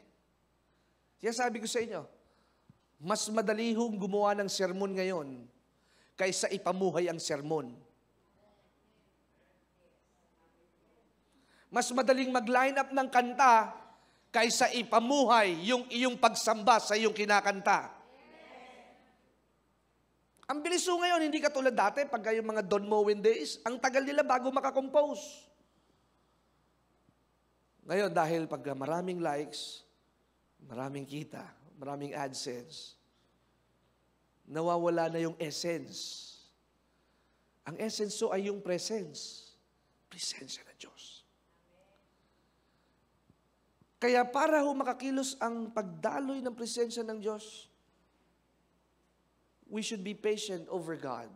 Kaya sabi ko sa inyo, mas madali hong gumawa ng sermon ngayon kaysa ipamuhay ang sermon. Mas madaling mag-line up ng kanta kaysa ipamuhay yung iyong pagsamba sa iyong kinakanta. Ang bilis ho ngayon, hindi katulad dati, pag yung mga Don Moen days, ang tagal nila bago makakompose. Ngayon, dahil pag maraming likes, maraming kita, maraming AdSense, nawawala na yung essence. Ang essence so ay yung presence. Presensya ng Diyos. Kaya para ho makakilos ang pagdaloy ng presensya ng Diyos, we should be patient over God.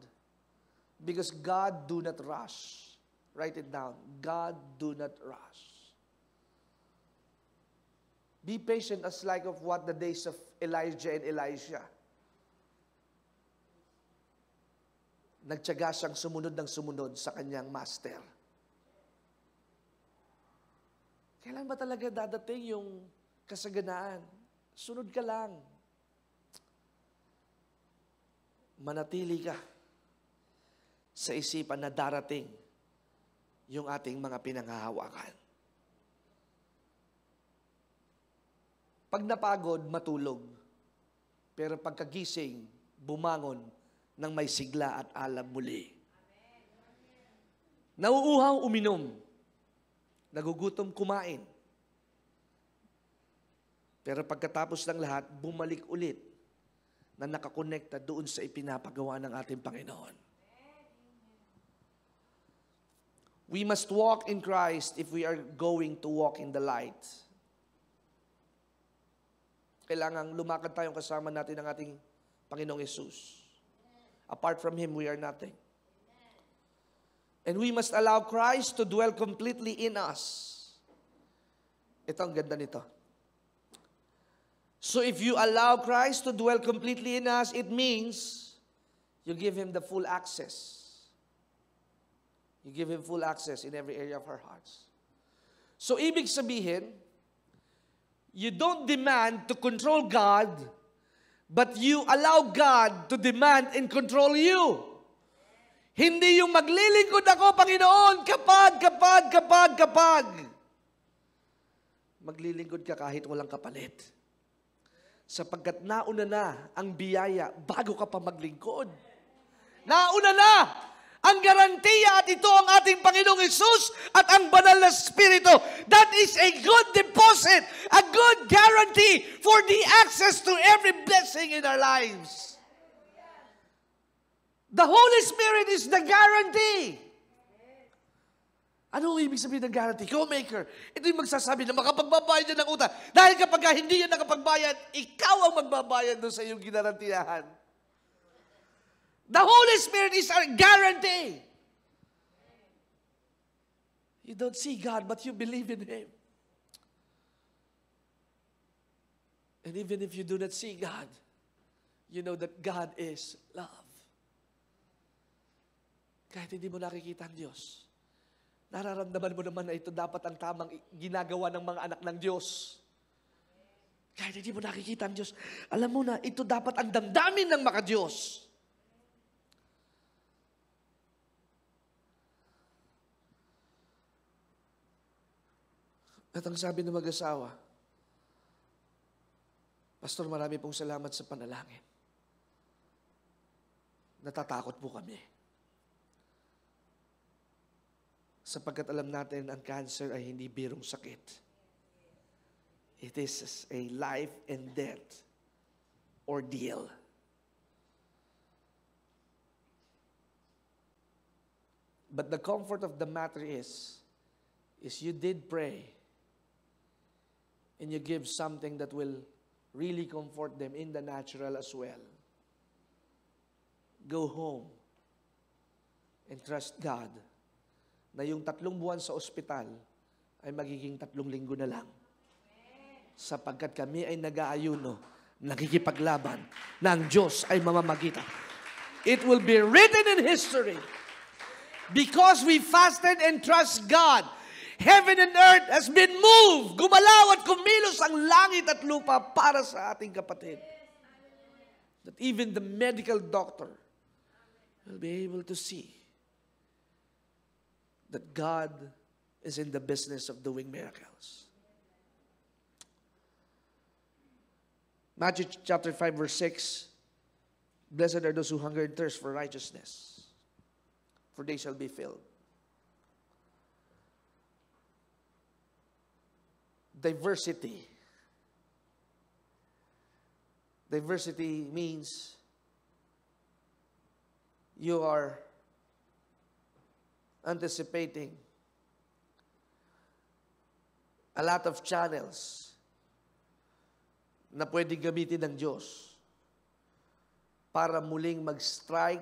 Because God do not rush. Write it down. God do not rush. Be patient as like of what the days of Elijah and Elisha. Nagtiyaga siyang sumunod ng sumunod sa kanyang master. Kailan ba talaga dadating yung kasaganaan? Sunod ka lang. Manatili ka sa isipan na darating yung ating mga pinanghahawakan. Pag napagod, matulog. Pero pagkagising, bumangon ng may sigla at alam muli. Nauuhaw, uminom. Nagugutom, kumain. Pero pagkatapos ng lahat, bumalik ulit na nakakonekta doon sa ipinapagawa ng ating Panginoon. We must walk in Christ if we are going to walk in the light. Kailangang lumakad tayong kasama natin ng ating Panginoong Yesus. Apart from Him, we are nothing. And we must allow Christ to dwell completely in us. Ito ang ganda nito. So if you allow Christ to dwell completely in us, it means you give Him the full access. You give Him full access in every area of our hearts. So ibig sabihin, you don't demand to control God, but you allow God to demand and control you. Hindi yung maglilingkod ako, Panginoon, kapag. Maglilingkod ka kahit walang kapalit. Sapagkat nauna na ang biyaya bago ka pa maglingkod. Nauna na ang garantiya at ito ang ating Panginoong Hesus at ang banal na Espiritu. That is a good deposit, a good guarantee for the access to every blessing in our lives. The Holy Spirit is the guarantee. Ano ibig sabihin ng guarantee? Co-maker. Ito yung magsasabi na makapagbabayad yan ng utang. Dahil kapag hindi yan nakapagbayad, ikaw ang magbabayad doon sa iyong ginarantiyahan. The Holy Spirit is our guarantee. You don't see God, but you believe in Him. And even if you do not see God, you know that God is love. Kahit hindi mo nakikita ang Diyos, nararamdaman mo naman na ito dapat ang tamang ginagawa ng mga anak ng Diyos. Kahit hindi mo nakikita ang Diyos, alam mo na ito dapat ang damdamin ng mga Diyos. At ang sabi ng mag-asawa, Pastor, marami pong salamat sa panalangin. natatakot po kami. Sapagkat alam natin ang cancer ay hindi birong sakit. It is a life and death ordeal. But the comfort of the matter is you did pray and you give something that will really comfort them in the natural as well. Go home and trust God na yung 3 buwan sa ospital ay magiging 3 linggo na lang. Sapagkat kami ay nag-aayuno, nakikipaglaban, na ang Diyos ay mamamagitan. It will be written in history. Because we fasted and trust God, heaven and earth has been moved. Gumalaw at kumilos ang langit at lupa para sa ating kapatid. That even the medical doctor will be able to see that God is in the business of doing miracles. Matthew chapter 5 verse 6, blessed are those who hunger and thirst for righteousness, for they shall be filled. Diversity. Diversity means you are anticipating a lot of channels na pwedeng gamitin ng Diyos para muling mag-strike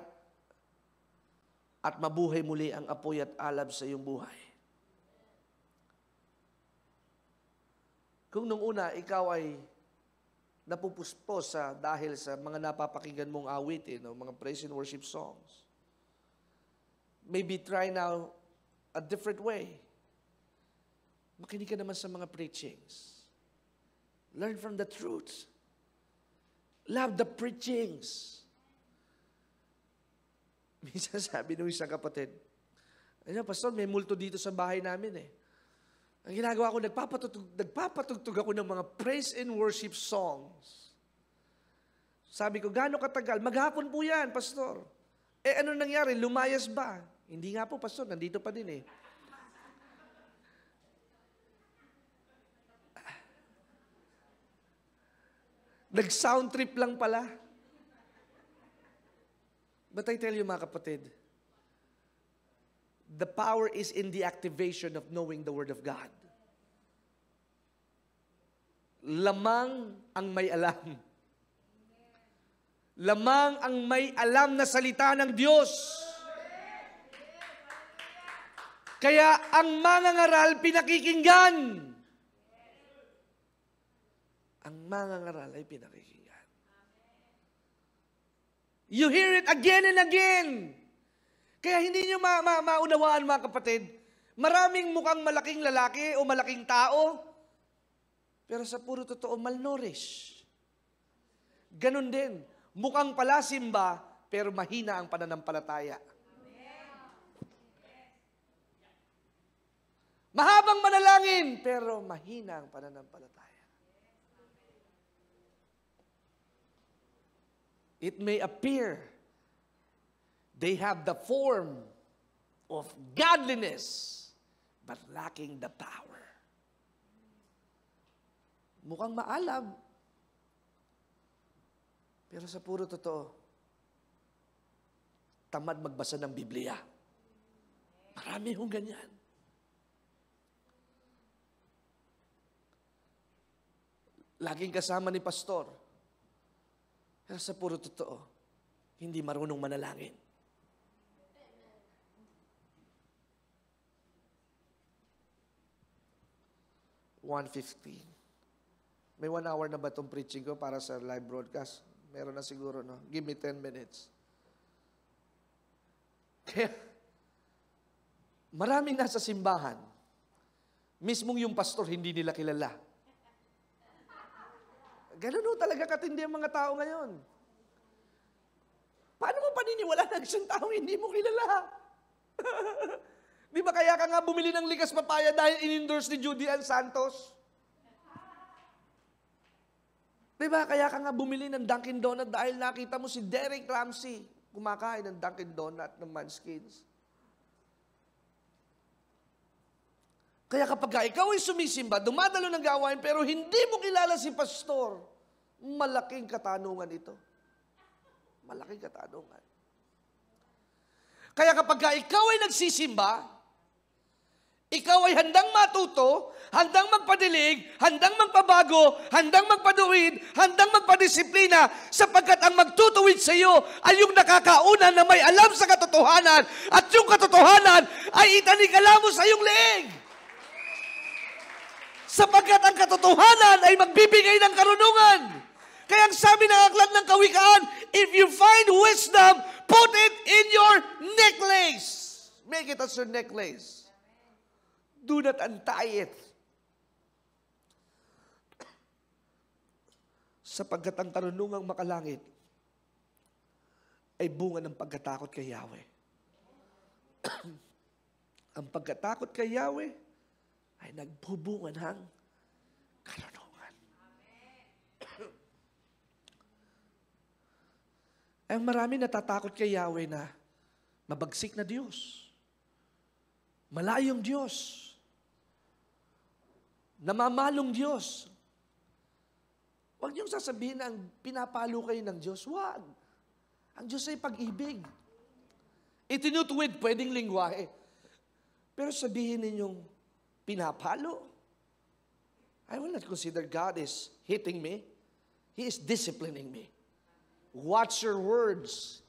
at mabuhay muli ang apoy at alab sa iyong buhay. Kung nung una, ikaw ay napupuspos dahil sa mga napapakinggan mong awitin o mga praise and worship songs, maybe try now a different way. Makinig ka naman sa mga preachings. Learn from the truth. Love the preachings. Minsan sabi nung isang kapatid, ayun, Pastor, may multo dito sa bahay namin eh. Ang ginagawa ko, nagpapatugtog ako ng mga praise and worship songs. Sabi ko, gaano katagal? Maghapon po yan, Pastor. Eh, ano nangyari? Lumayas ba? Hindi nga po, Pastor. Nandito pa din eh. Nag-sound trip lang pala. But I tell you, mga kapatid, the power is in the activation of knowing the Word of God. Lamang ang may alam. Lamang ang may alam na salita ng Diyos. Kaya ang mangangaral pinakikinggan. Ang mangangaral ay pinakikinggan. You hear it again and again. Kaya hindi nyo maunawaan, mga kapatid, maraming mukhang malaking lalaki o malaking tao, pero sa puro totoo, malnourished. Ganon din. Mukhang pala simba, pero mahina ang pananampalataya. Mahabang manalangin, pero mahina ang pananampalataya. It may appear they have the form of godliness, but lacking the power. Mukhang maalab, pero sa puro totoo, tamad magbasa ng Biblia. Marami hong ganyan. Laging kasama ni pastor, pero sa puro totoo, hindi marunong manalangin. May 1 hour na ba itong preaching ko para sa live broadcast? Meron na siguro, no? Give me 10 minutes. Kaya, maraming nasa simbahan, mismong yung pastor, hindi nila kilala. Ganun talaga katindi ang mga tao ngayon. Paano mo paniniwala ng isang tao hindi mo kilala? Di ba kaya ka nga bumili ng likas papaya dahil in-endorse ni Judy Ann Santos? Di ba kaya ka nga bumili ng Dunkin' Donut dahil nakita mo si Derek Ramsey? kumakain ng Dunkin' Donut, ng Munchkins. Kaya kapag ikaw ay sumisimba, dumadalo ng gawain, pero hindi mo kilala si pastor, malaking katanungan ito. Malaking katanungan. Kaya kapag ikaw ay nagsisimba, ikaw ay handang matuto, handang magpadilig, handang magpabago, handang magpaduwid, handang magpadisiplina, sapagkat ang magtutuwid sa iyo ay yung nakakauna na may alam sa katotohanan, at yung katotohanan ay itanikala mo sa iyong leeg. Sapagkat ang katotohanan ay magbibigay ng karunungan. Kaya ang sabi ng aklat ng Kawikaan, if you find wisdom, put it in your necklace. Make it as your necklace. Do not untie it. Sapagkat ang karunungang makalangit ay bunga ng pagkatakot kay Yahweh. Ang pagkatakot kay Yahweh ay nagbubunga ng karunungan. Ang marami natatakot kay Yahweh na mabagsik na Diyos, malayong Diyos, namamalong Diyos. Huwag niyong sasabihin na pinapalo kayo ng Diyos. Huwag. Ang Diyos ay pag-ibig. Itinutuwid, pwedeng lingwahe. Pero sabihin ninyong pinapalo. I will not consider God is hitting me. He is disciplining me. Watch your words.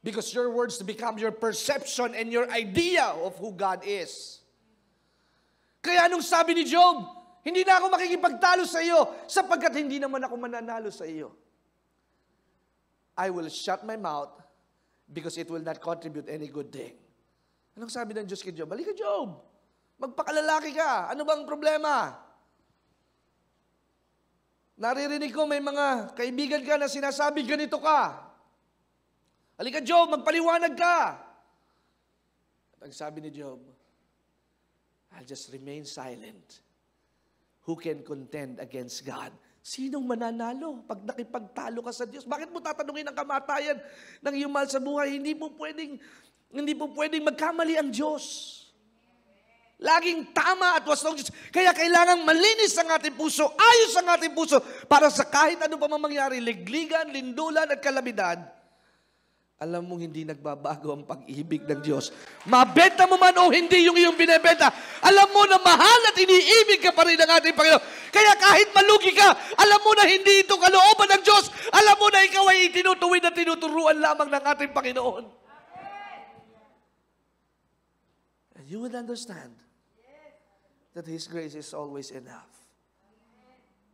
Because your words become your perception and your idea of who God is. Kaya anong sabi ni Job, hindi na ako makikipagtalo sa iyo sapagkat hindi naman ako mananalo sa iyo. I will shut my mouth because it will not contribute any good thing. Anong sabi ng Diyos kay Job? Halika Job, magpakalalaki ka. Ano bang problema? Naririnig ko may mga kaibigan ka na sinasabi ganito ka. Halika Job, magpaliwanag ka. At ang sabi ni Job, I'll just remain silent. Who can contend against God? Sinong mananalo pag nakipagtalo ka sa Diyos? Bakit mo tatanungin ang kamatayan ng iyong mahal sa buhay? Hindi po pwedeng magkamali ang Diyos. Laging tama at wastong Diyos. Kaya kailangang malinis ang ating puso, ayos ang ating puso, para sa kahit ano pa mangyari, ligligan, lindulan at kalamidad, alam mong hindi nagbabago ang pag-ibig ng Diyos. Mabenta mo man o hindi yung iyong binebenta, alam mo na mahal at iniibig ka pa rin ng ating Panginoon. Kaya kahit malugi ka, alam mo na hindi ito kalooban ng Diyos. Alam mo na ikaw ay itinutuwid at tinuturuan lamang ng ating Panginoon. And you would understand that His grace is always enough.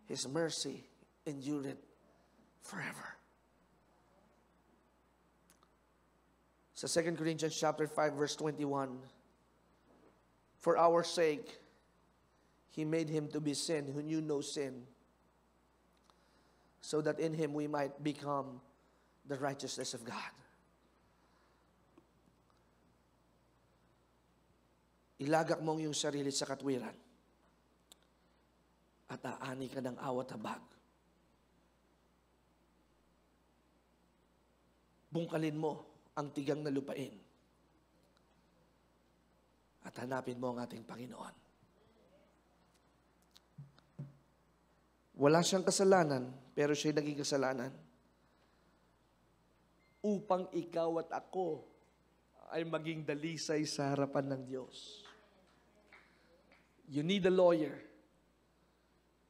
His mercy endureth forever. Sa 2 Corinthians chapter 5 verse 21, for our sake, He made Him to be sin who knew no sin, so that in Him we might become the righteousness of God. Ilagak mo ang iyong sarili sa katwiran at aani ka ng awat habag. Bungkalin mo ang tigang na lupain at hanapin mo ang ating Panginoon. Wala siyang kasalanan, pero siya'y naging kasalanan upang ikaw at ako ay maging dalisay sa harapan ng Diyos. You need a lawyer,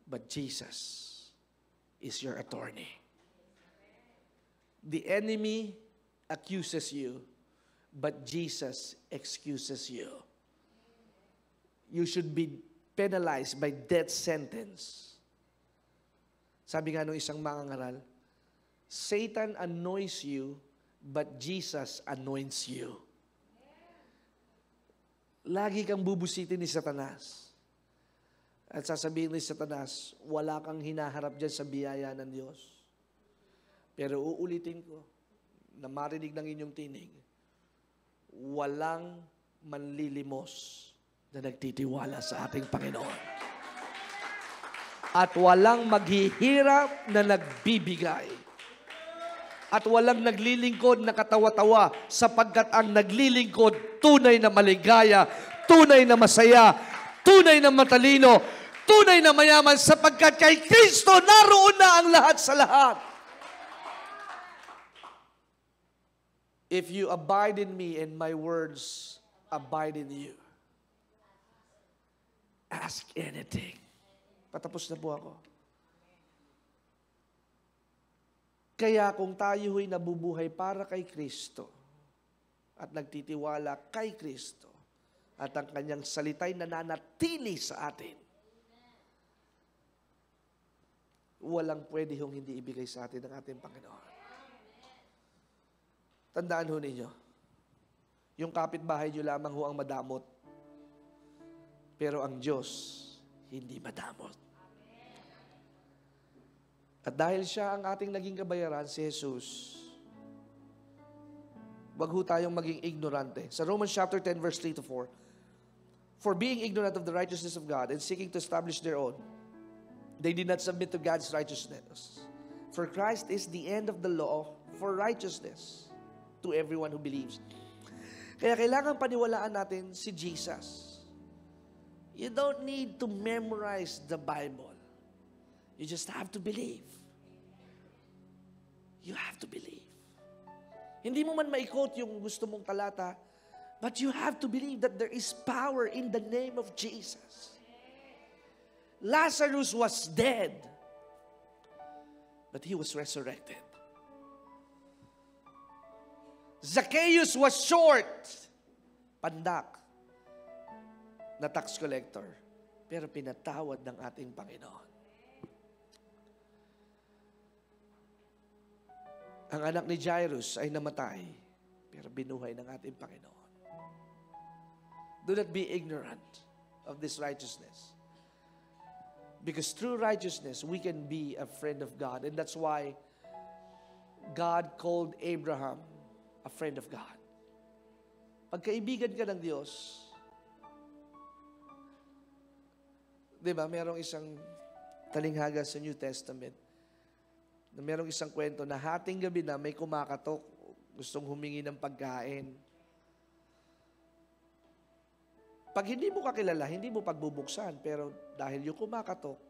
but Jesus is your attorney. The enemy accuses you, but Jesus excuses you. You should be penalized by death sentence. Sabi nga nung isang mangangaral, Satan annoys you, but Jesus anoints you. Lagi kang bubusitin ni Satanas. At sasabihin ni Satanas, wala kang hinaharap dyan sa biyaya ng Diyos. Pero uulitin ko, na marinig ng inyong tinig, walang manlilimos na nagtitiwala sa ating Panginoon. At walang maghihirap na nagbibigay. at walang naglilingkod na katawa-tawa, sapagkat ang naglilingkod tunay na maligaya, tunay na masaya, tunay na matalino, tunay na mayaman, sapagkat kay Kristo naroon na ang lahat sa lahat. If you abide in me and my words abide in you, ask anything. Patapos na po ako. Kaya kung tayo ho'y nabubuhay para kay Kristo at nagtitiwala kay Kristo at ang kanyang salita'y nananatili sa atin, walang pwede hong hindi ibigay sa atin ng ating Panginoon. Tandaan ho ninyo, yung kapitbahay nyo lamang ho ang madamot, pero ang Diyos hindi madamot. At dahil siya ang ating naging kabayaran, si Jesus, wag ho tayong maging ignorante. Sa Romans chapter 10, verse 3 to 4, for being ignorant of the righteousness of God and seeking to establish their own, they did not submit to God's righteousness. For Christ is the end of the law for righteousness to everyone who believes. Kaya kailangan paniwalaan natin si Jesus. You don't need to memorize the Bible. You just have to believe. You have to believe. Hindi mo man ma-quote yung gusto mong talata, but you have to believe that there is power in the name of Jesus. Lazarus was dead, but he was resurrected. Zacchaeus was short, pandak, na tax collector, pero pinatawad ng ating Panginoon. Ang anak ni Jairus ay namatay, pero binuhay ng ating Panginoon. Do not be ignorant of this righteousness. Because through righteousness, we can be a friend of God. And that's why God called Abraham a friend of God. Pagkaibigan ka ng Diyos, di ba, merong isang talinghaga sa New Testament na merong isang kwento na hating gabi na may kumakatok, gustong humingi ng pagkain. Pag hindi mo kakilala, hindi mo pagbubuksan, pero dahil yung kumakatok,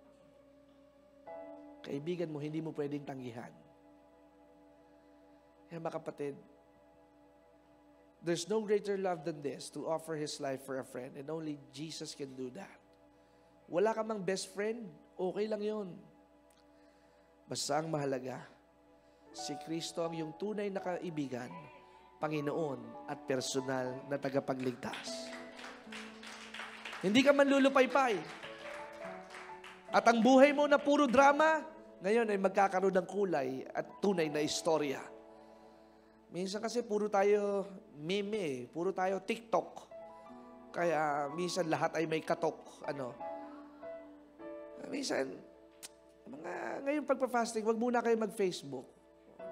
kaibigan mo, hindi mo pwedeng tanggihan. Kaya mga kapatid, there's no greater love than this, to offer His life for a friend, and only Jesus can do that. Wala ka mang best friend, okay lang yun. Basta ang mahalaga, si Kristo ang iyong tunay na kaibigan, Panginoon at personal na tagapagligtas. Hindi ka man lulupaypay. At ang buhay mo na puro drama, ngayon ay magkakaroon ng kulay at tunay na istorya. Minsan kasi puro tayo meme, puro tayo TikTok. Kaya minsan lahat ay may katok. Minsan, ngayong pagpa-fasting, wag muna kayo mag-Facebook.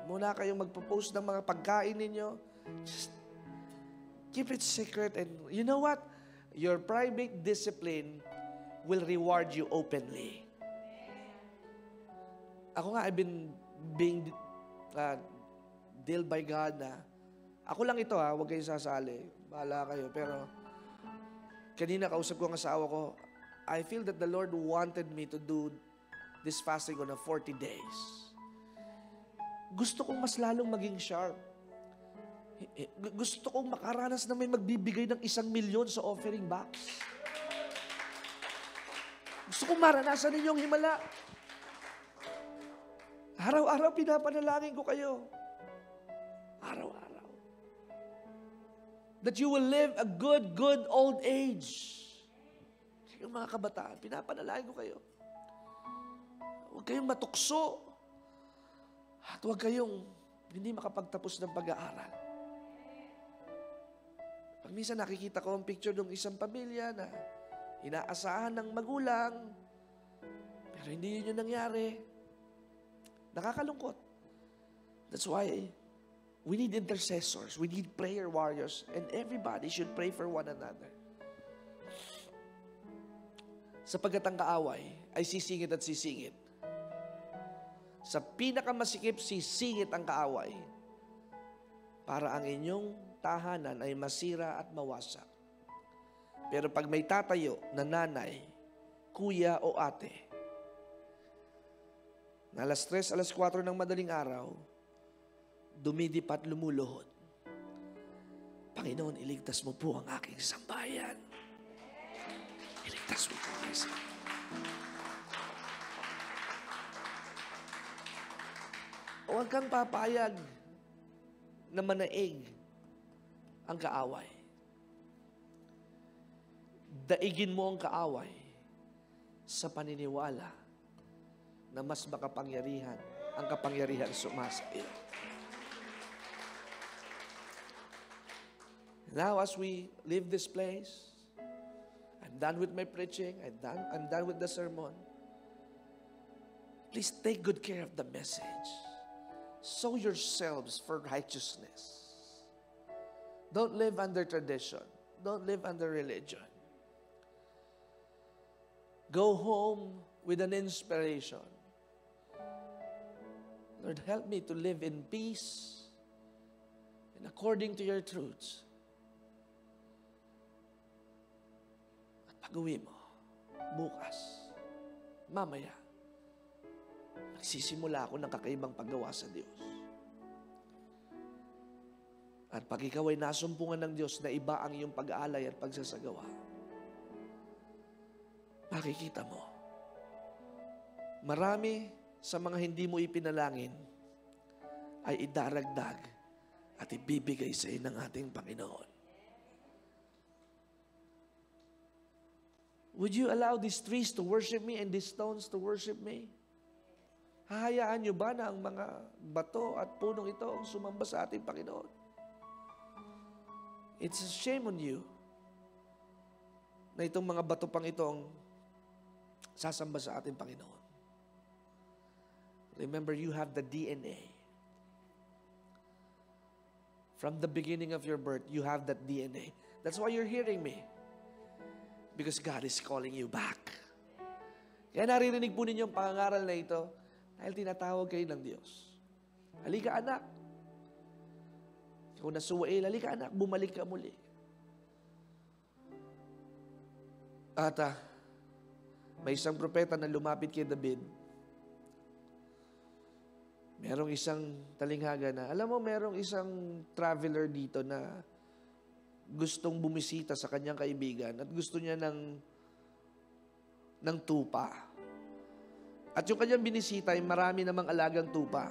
Muna kayong magpo-post ng mga pagkain ninyo. Just keep it secret. And you know what? Your private discipline will reward you openly. Ako nga, I've been being dealt by God na, ako lang ito huwag kayong sasali. Bahala kayo. Pero, kanina kausap ko ang asawa ko, I feel that the Lord wanted me to do this fasting on a 40 days. Gusto kong mas lalong maging sharp. Gusto kong makaranas na may magbibigay ng 1,000,000 sa offering box. Gusto kong maranasan ninyong himala. Araw-araw pinapanalangin ko kayo. Araw-araw. That you will live a good old age. Yung mga kabataan, pinapanalangin ko kayo. Huwag kayong matukso. At huwag kayong hindi makapagtapos ng pag-aaral. Pag minsan nakikita ko ang picture ng isang pamilya na inaasahan ng magulang, pero hindi yun yung nangyari. Nakakalungkot. That's why we need intercessors. We need prayer warriors. And everybody should pray for one another. Sapagkat ang kaaway ay sisingit at sisingit. Sa pinakamasikip, sisingit ang kaaway para ang inyong tahanan ay masira at mawasak. Pero pag may tatayo na nanay, kuya o ate, na alas 3, alas 4 ng madaling araw, dumidip at lumuluhod, Panginoon, iligtas mo po ang aking sambayan. Iligtas mo po ang aking sambayan. Huwag kang papayag na manaig ang kaaway. Daigin mo ang kaaway sa paniniwala na mas makapangyarihan ang kapangyarihan sumasa iyo. Now, as we leave this place, I'm done with my preaching, I'm done with the sermon. Please take good care of the message. Sow yourselves for righteousness. Don't live under tradition. Don't live under religion. Go home with an inspiration. Lord, help me to live in peace and according to your truths. At pag-uwi mo, bukas, mamaya, magsisimula ako ng kakaibang paggawa sa Diyos. At pag ikaw ay nasumpungan ng Diyos na iba ang iyong pag-aalay at pagsasagawa, makikita mo, marami sa mga hindi mo ipinalangin ay idaragdag at ibibigay sa iyo ng ating Panginoon. Would you allow these trees to worship me and these stones to worship me? Hahayaan niyo ba na ang mga bato at punong ito ang sumamba sa ating Panginoon? It's a shame on you na itong mga bato pang ito ang sasamba sa ating Panginoon. Remember, you have the DNA. From the beginning of your birth, you have that DNA. That's why you're hearing me. Because God is calling you back. Kaya naririnig po ninyo ang pangangaral na ito dahil tinatawag kayo ng Diyos. Halika anak. Kung nasuwail, halika anak, bumalik ka muli. At may isang propeta na lumapit kay David. Merong isang talinghaga na, alam mo, merong isang traveler dito na gustong bumisita sa kanyang kaibigan at gusto niya ng tupa. At yung kanyang binisita ay marami namang alagang tupa.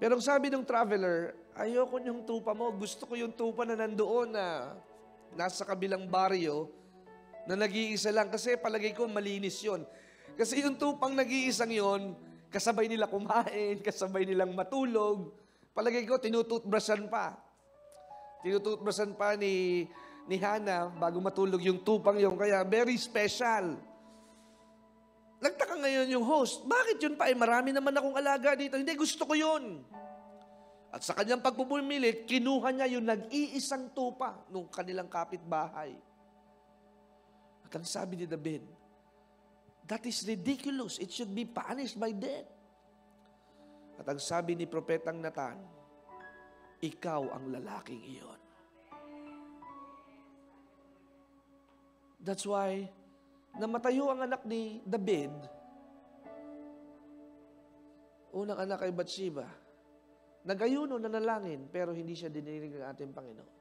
Pero ang sabi ng traveler, ayoko yung tupa mo, gusto ko yung tupa na nandoon na nasa kabilang baryo na nag-iisa lang kasi palagay ko malinis yon. Kasi yung tupang nag-iisang yon, kasabay nila kumain, kasabay nilang matulog. Palagay ko, tinututbrushan pa. Tinututbrushan pa ni Hannah bago matulog yung tupang yung kaya very special. Nagtaka ngayon yung host, bakit yun pa? Marami naman akong alaga dito. Hindi, gusto ko yun. At sa kanyang pagpupumilit, kinuha niya yung nag-iisang tupa nung kanilang kapitbahay. At ang sabi ni David, that is ridiculous. It should be punished by death. At ang sabi ni Propetang Nathan, ikaw ang lalaking iyon. That's why, namatayo ang anak ni David, unang anak kay Bathsheba, nagayuno na nalangin, pero hindi siya dininig ng ating Panginoon.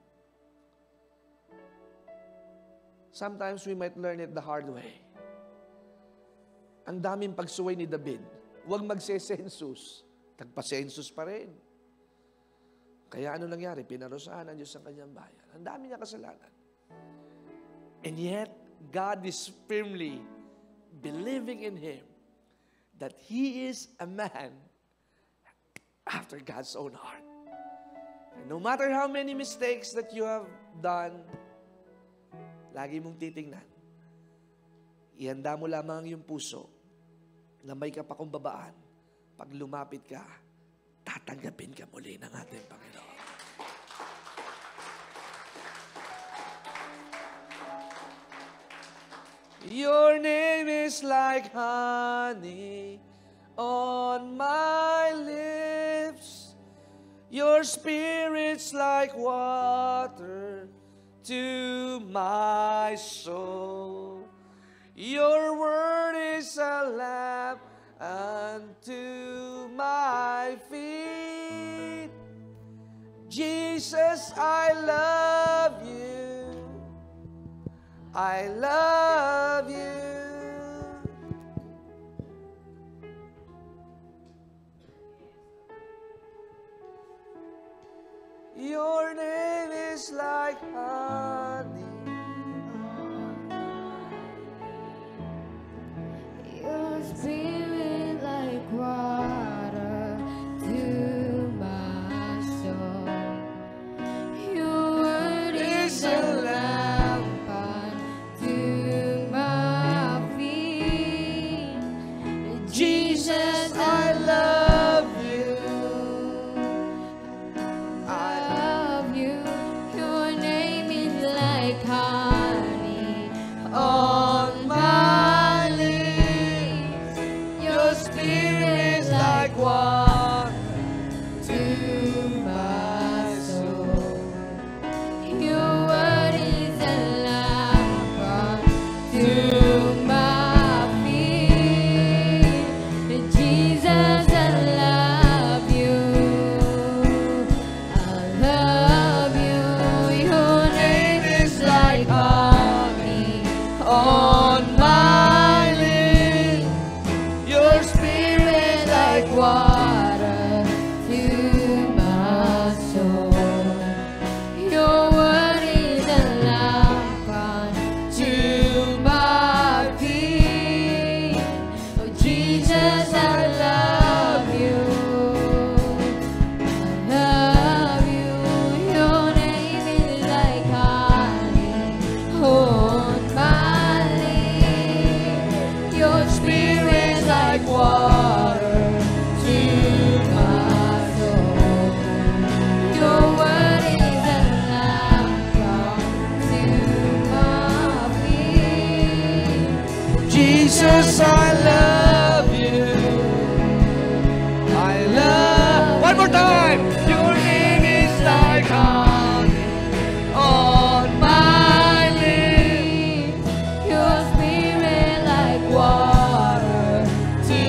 Sometimes we might learn it the hard way. Ang daming pagsuway ni David, huwag magse-census, tagpa-census pa rin. Kaya ano nangyari? Pinarusahan ng Diyos ang kanyang bayan. Ang dami niya kasalanan. And yet, God is firmly believing in him that he is a man after God's own heart. And no matter how many mistakes that you have done, lagi mong titingnan. Ihanda mo lamang yung puso na may kapakumbabaan. Pag lumapit ka, tatanggapin ka muli ng ating Panginoon. Your name is like honey on my lips. Your Spirit's like water to my soul. Your word is a lamp unto my feet. Jesus, I love you. I love you. Your name is like honey. Your Spirit like water to my soul. Your word is a lamp unto my feet. Jesus, I love you. I love you. Your name is like honey on my lips. Your Spirit is like water to my soul. Your word is a lamp unto my feet. Jesus, I love you. I love you. Your name is like honey on my lips. Your Spirit like water to my soul. Your word is a lamp unto my feet. Oh, Jesus, I love you. I love you. Your name is like honey on my lips. Your Spirit like water to my soul. Your word is a lamp unto my feet. Jesus, I love you. I love. One more time. Your name is like honey on my lips. Your Spirit like water To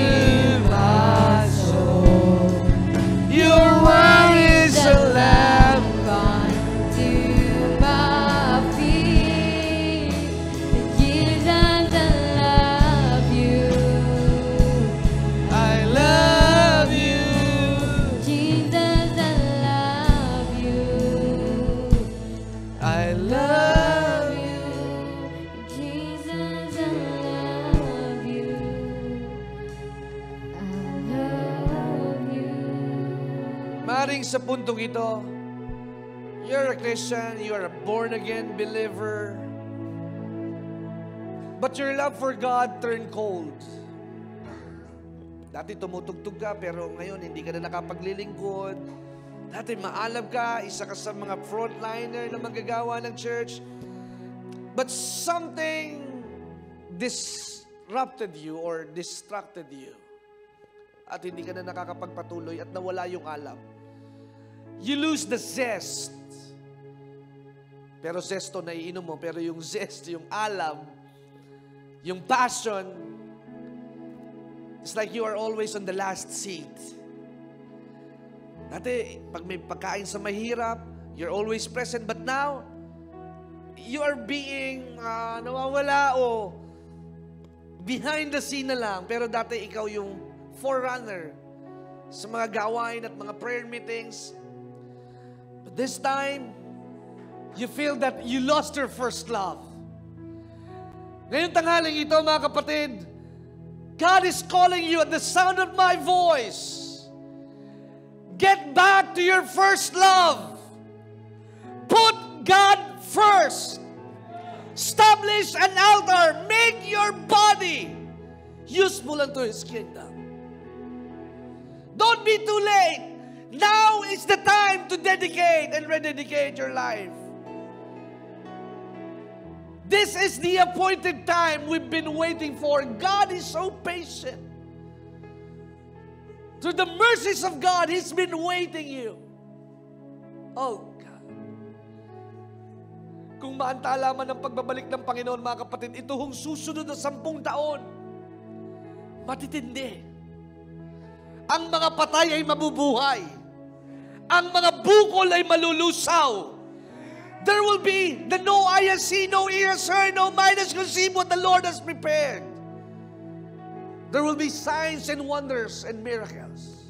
my soul. Your word is a lamp. unto my feet. Jesus, I love you. I love you. Jesus, I love you. I love you. Jesus, I love you. I love you. Maring sa puntong ito, you're a Christian, you're a born-again believer, but your love for God turned cold. Dati tumutugtog ka, pero ngayon hindi ka na nakapaglilingkod. Dati maalab ka, isa ka sa mga frontliner na manggagawa ng church. But something disrupted you or distracted you. At hindi ka na nakakapagpatuloy at nawala yung alam. You lose the zest. Pero zesto na iinom mo, pero yung zest, yung alam, yung passion, it's like you are always on the last seat. Dati, pag may pagkain sa mahirap, you're always present. But now, you are being nawawala o behind the scene na lang. Pero dati, ikaw yung forerunner sa mga gawain at mga prayer meetings. But this time, you feel that you lost your first love. Ngayong tanghaling ito, mga kapatid, God is calling you at the sound of my voice. Get back to your first love. Put God first. Establish an altar. Make your body useful unto His kingdom. Don't be too late. Now is the time to dedicate and rededicate your life. This is the appointed time we've been waiting for. God is so patient. Through the mercies of God, He's been waiting you. Oh God. Kung maantala man ang pagbabalik ng Panginoon, mga kapatid, ito hong susunod na 10 taon, matitindi. Ang mga patay ay mabubuhay. Ang mga bukol ay malulusaw. There will be the no eye has seen, no ear has heard, no mind has conceived what the Lord has prepared. There will be signs and wonders and miracles.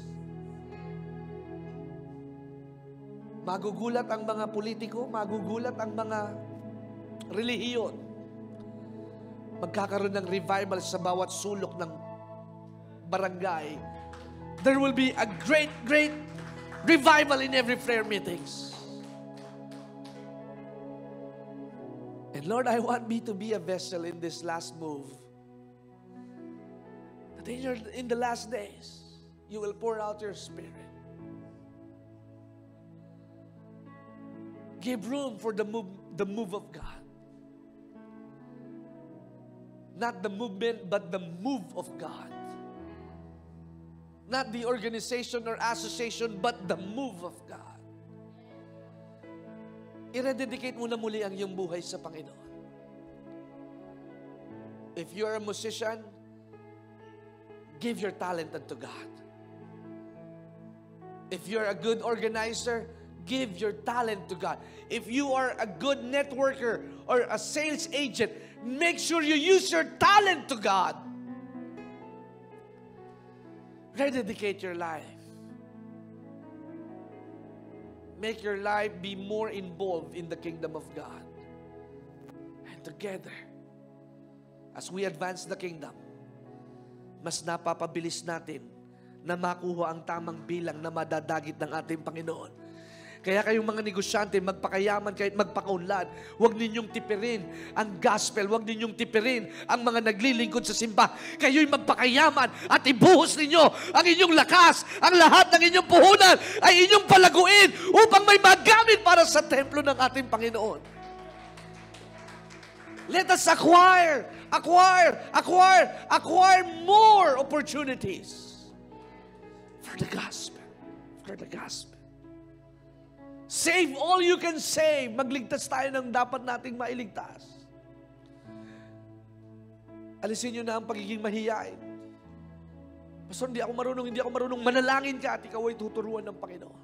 Magugulat ang mga politiko, magugulat ang mga relihiyon. Magkakaroon ng revival sa bawat sulok ng barangay. There will be a great, great revival in every prayer meetings. And Lord, I want me to be a vessel in this last move. That in the last days, you will pour out your Spirit. Give room for the move of God. Not the movement, but the move of God. Not the organization or association, but the move of God. I-rededicate mo na muli ang iyong buhay sa Panginoon. If you are a musician, give your talent unto God. If you're a good organizer, give your talent to God. If you are a good networker or a sales agent, make sure you use your talent to God. Rededicate your life. Make your life be more involved in the kingdom of God. And together, as we advance the kingdom, mas napapabilis natin na makuha ang tamang bilang na madadagit ng ating Panginoon. Kaya kayong mga negosyante, magpakayaman kahit magpakaunlad. Huwag ninyong tipirin ang gospel. Huwag ninyong tipirin ang mga naglilingkod sa simba. Kayo'y magpakayaman at ibuhos ninyo ang inyong lakas. Ang lahat ng inyong puhunan ay inyong palaguin upang may magamit para sa templo ng ating Panginoon. Let us acquire more opportunities for the gospel. For the gospel. Save all you can save. Magligtas tayo ng dapat nating mailigtas. Alisin nyo na ang pagiging mahiyain. Pastor, hindi ako marunong. Manalangin ka at ikaw ay tuturuan ng Panginoon.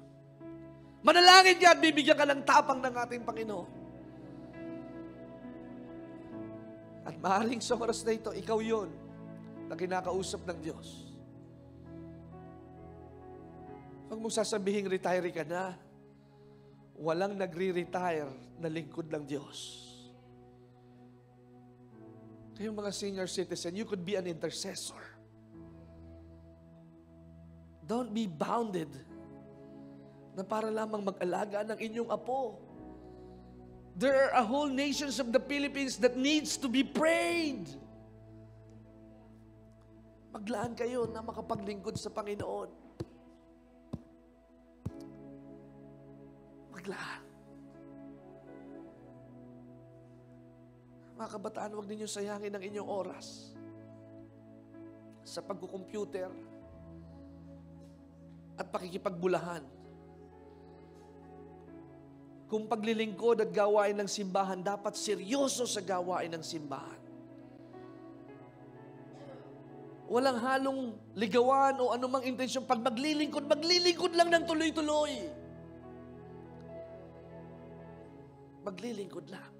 Manalangin ka at bibigyan ka ng tapang ng ating Panginoon. At maaaring sa oras na ito, ikaw yun na kinakausap ng Diyos. Huwag mong sasabihin, retire ka na. Walang nagre-retire na lingkod ng Diyos. Kayong mga senior citizen, you could be an intercessor. Don't be bounded na para lamang mag-alaga ng inyong apo. There are a whole nations of the Philippines that needs to be prayed. Maglaan kayo na makapaglingkod sa Panginoon. Maglaan. Mga kabataan, huwag ninyong sayangin ang inyong oras sa pagkukomputer at pakikipagbulahan. Kung paglilingkod at gawain ng simbahan, dapat seryoso sa gawain ng simbahan. Walang halong ligawan o anumang intensyon. Pag maglilingkod lang ng tuloy-tuloy. Maglilingkod lang.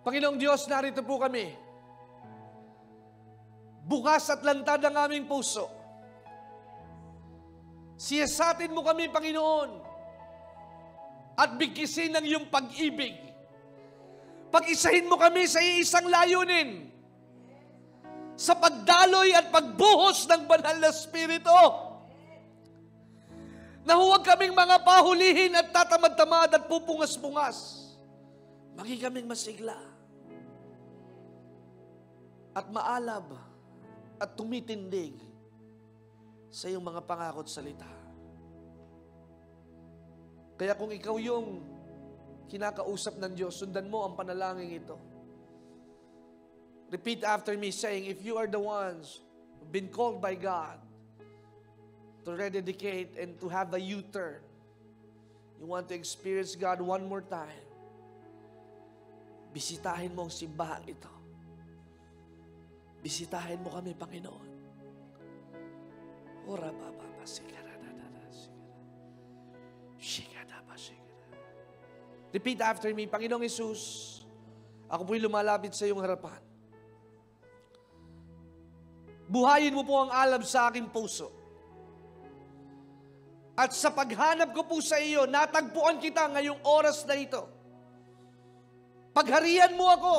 Panginoong Diyos, narito po kami. Bukas at lantad ang aming puso. Siyasatin mo kami, Panginoon, at bigkisin ng iyong pag-ibig. Pag-isahin mo kami sa iisang layunin, sa pagdaloy at pagbuhos ng banal na Espiritu. Na huwag kaming mga pahulihin at tatamad-tamad at pupungas-pungas. Maging kaming masigla at maalab at tumitindig sa iyong mga pangako at salita. Kaya kung ikaw yung kinakausap ng Diyos, sundan mo ang panalangin ito. Repeat after me saying, if you are the ones who've been called by God to rededicate and to have a U-turn, you want to experience God one more time, bisitahin mo ang simbahan ito. Bisitahin mo kami, Panginoon. Ora baba pasigara da sigara. Repeat after me, Panginoong Hesus, ako po'y lumalapit sa iyong harapan. Buhayin mo po ang alam sa aking puso. At sa paghanap ko po sa iyo, natagpuan kita ngayong oras na ito. Pagharian mo ako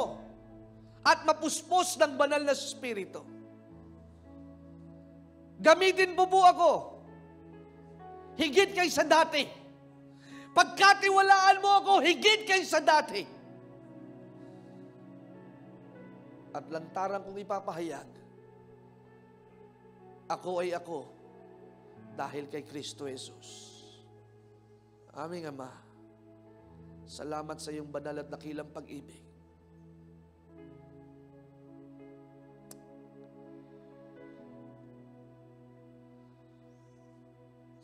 at mapuspos ng banal na Espiritu. Gamitin mo po ako higit kaysa dati. Pagkatiwalaan mo ako higit kaysa dati. At lantaran kong ipapahayag, ako ay ako dahil kay Kristo Jesus. Aming Ama, salamat sa iyong banal at dakilang pag-ibig.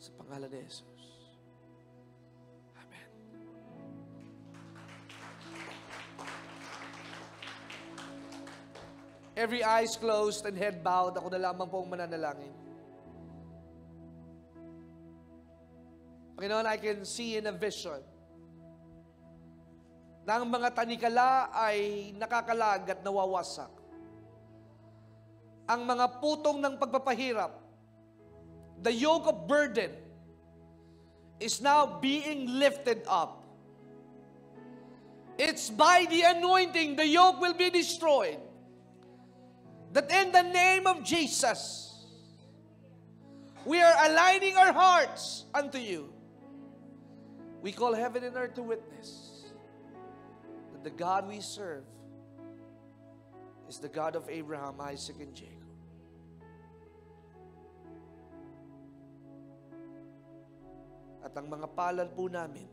Sa pangalan ni Jesus. Amen. Every eyes closed and head bowed, ako na lamang po ang mananalangin. Panginoon, I can see in a vision na ang mga tanikala ay nakakalag at nawawasak. Ang mga putong ng pagpapahirap, the yoke of burden, is now being lifted up. It's by the anointing the yoke will be destroyed. That in the name of Jesus, we are aligning our hearts unto you. We call heaven and earth to witness that the God we serve is the God of Abraham, Isaac, and Jacob. At ang mga palad po namin,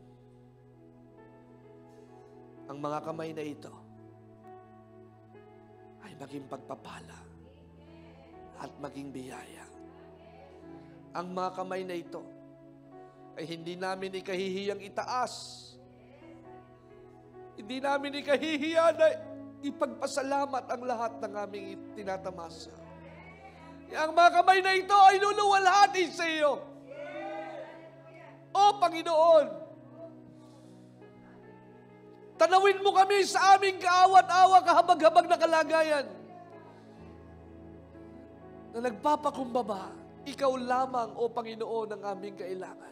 ang mga kamay na ito, ay maging pagpapala at maging biyaya. Ang mga kamay na ito ay hindi namin ikahihiyang itaas. Hindi namin ikahihiya na ipagpasalamat ang lahat ng aming tinatamasa. Ang mga kamay na ito ay luluwalhati sa iyo. O Panginoon, tanawin mo kami sa aming kaawat-awa, kahabag-habag na kalagayan na nagpapakumbaba. Ikaw lamang, O Panginoon, ang aming kailangan.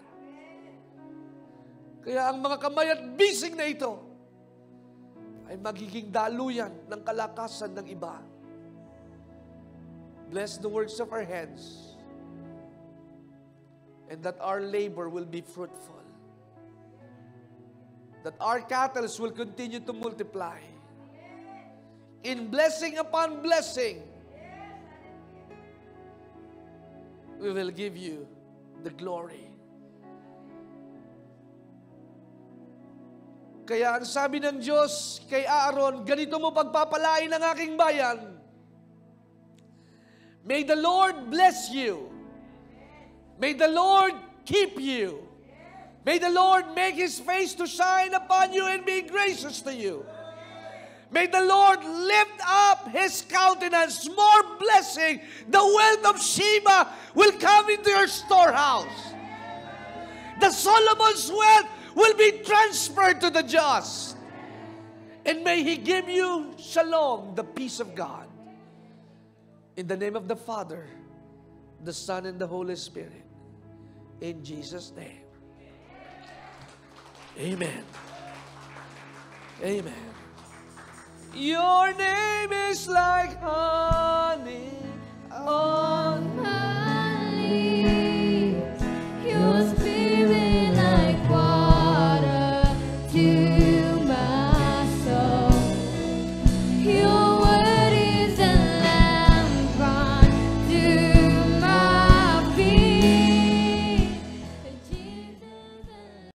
Kaya ang mga kamay at bisig na ito ay magiging daluyan ng kalakasan ng iba. Bless the works of our hands, and that our labor will be fruitful. That our cattle will continue to multiply. In blessing upon blessing, we will give you the glory. Kaya ang sabi ng Diyos kay Aaron, ganito mo pagpapalain ang aking bayan. May the Lord bless you. May the Lord keep you. May the Lord make His face to shine upon you and be gracious to you. May the Lord lift up His countenance, more blessing. The wealth of Sheba will come into your storehouse. The Solomon's wealth will be transferred to the just. And may He give you shalom, the peace of God. In the name of the Father, the Son, and the Holy Spirit. In Jesus' name. Amen. Amen. Your name is like honey on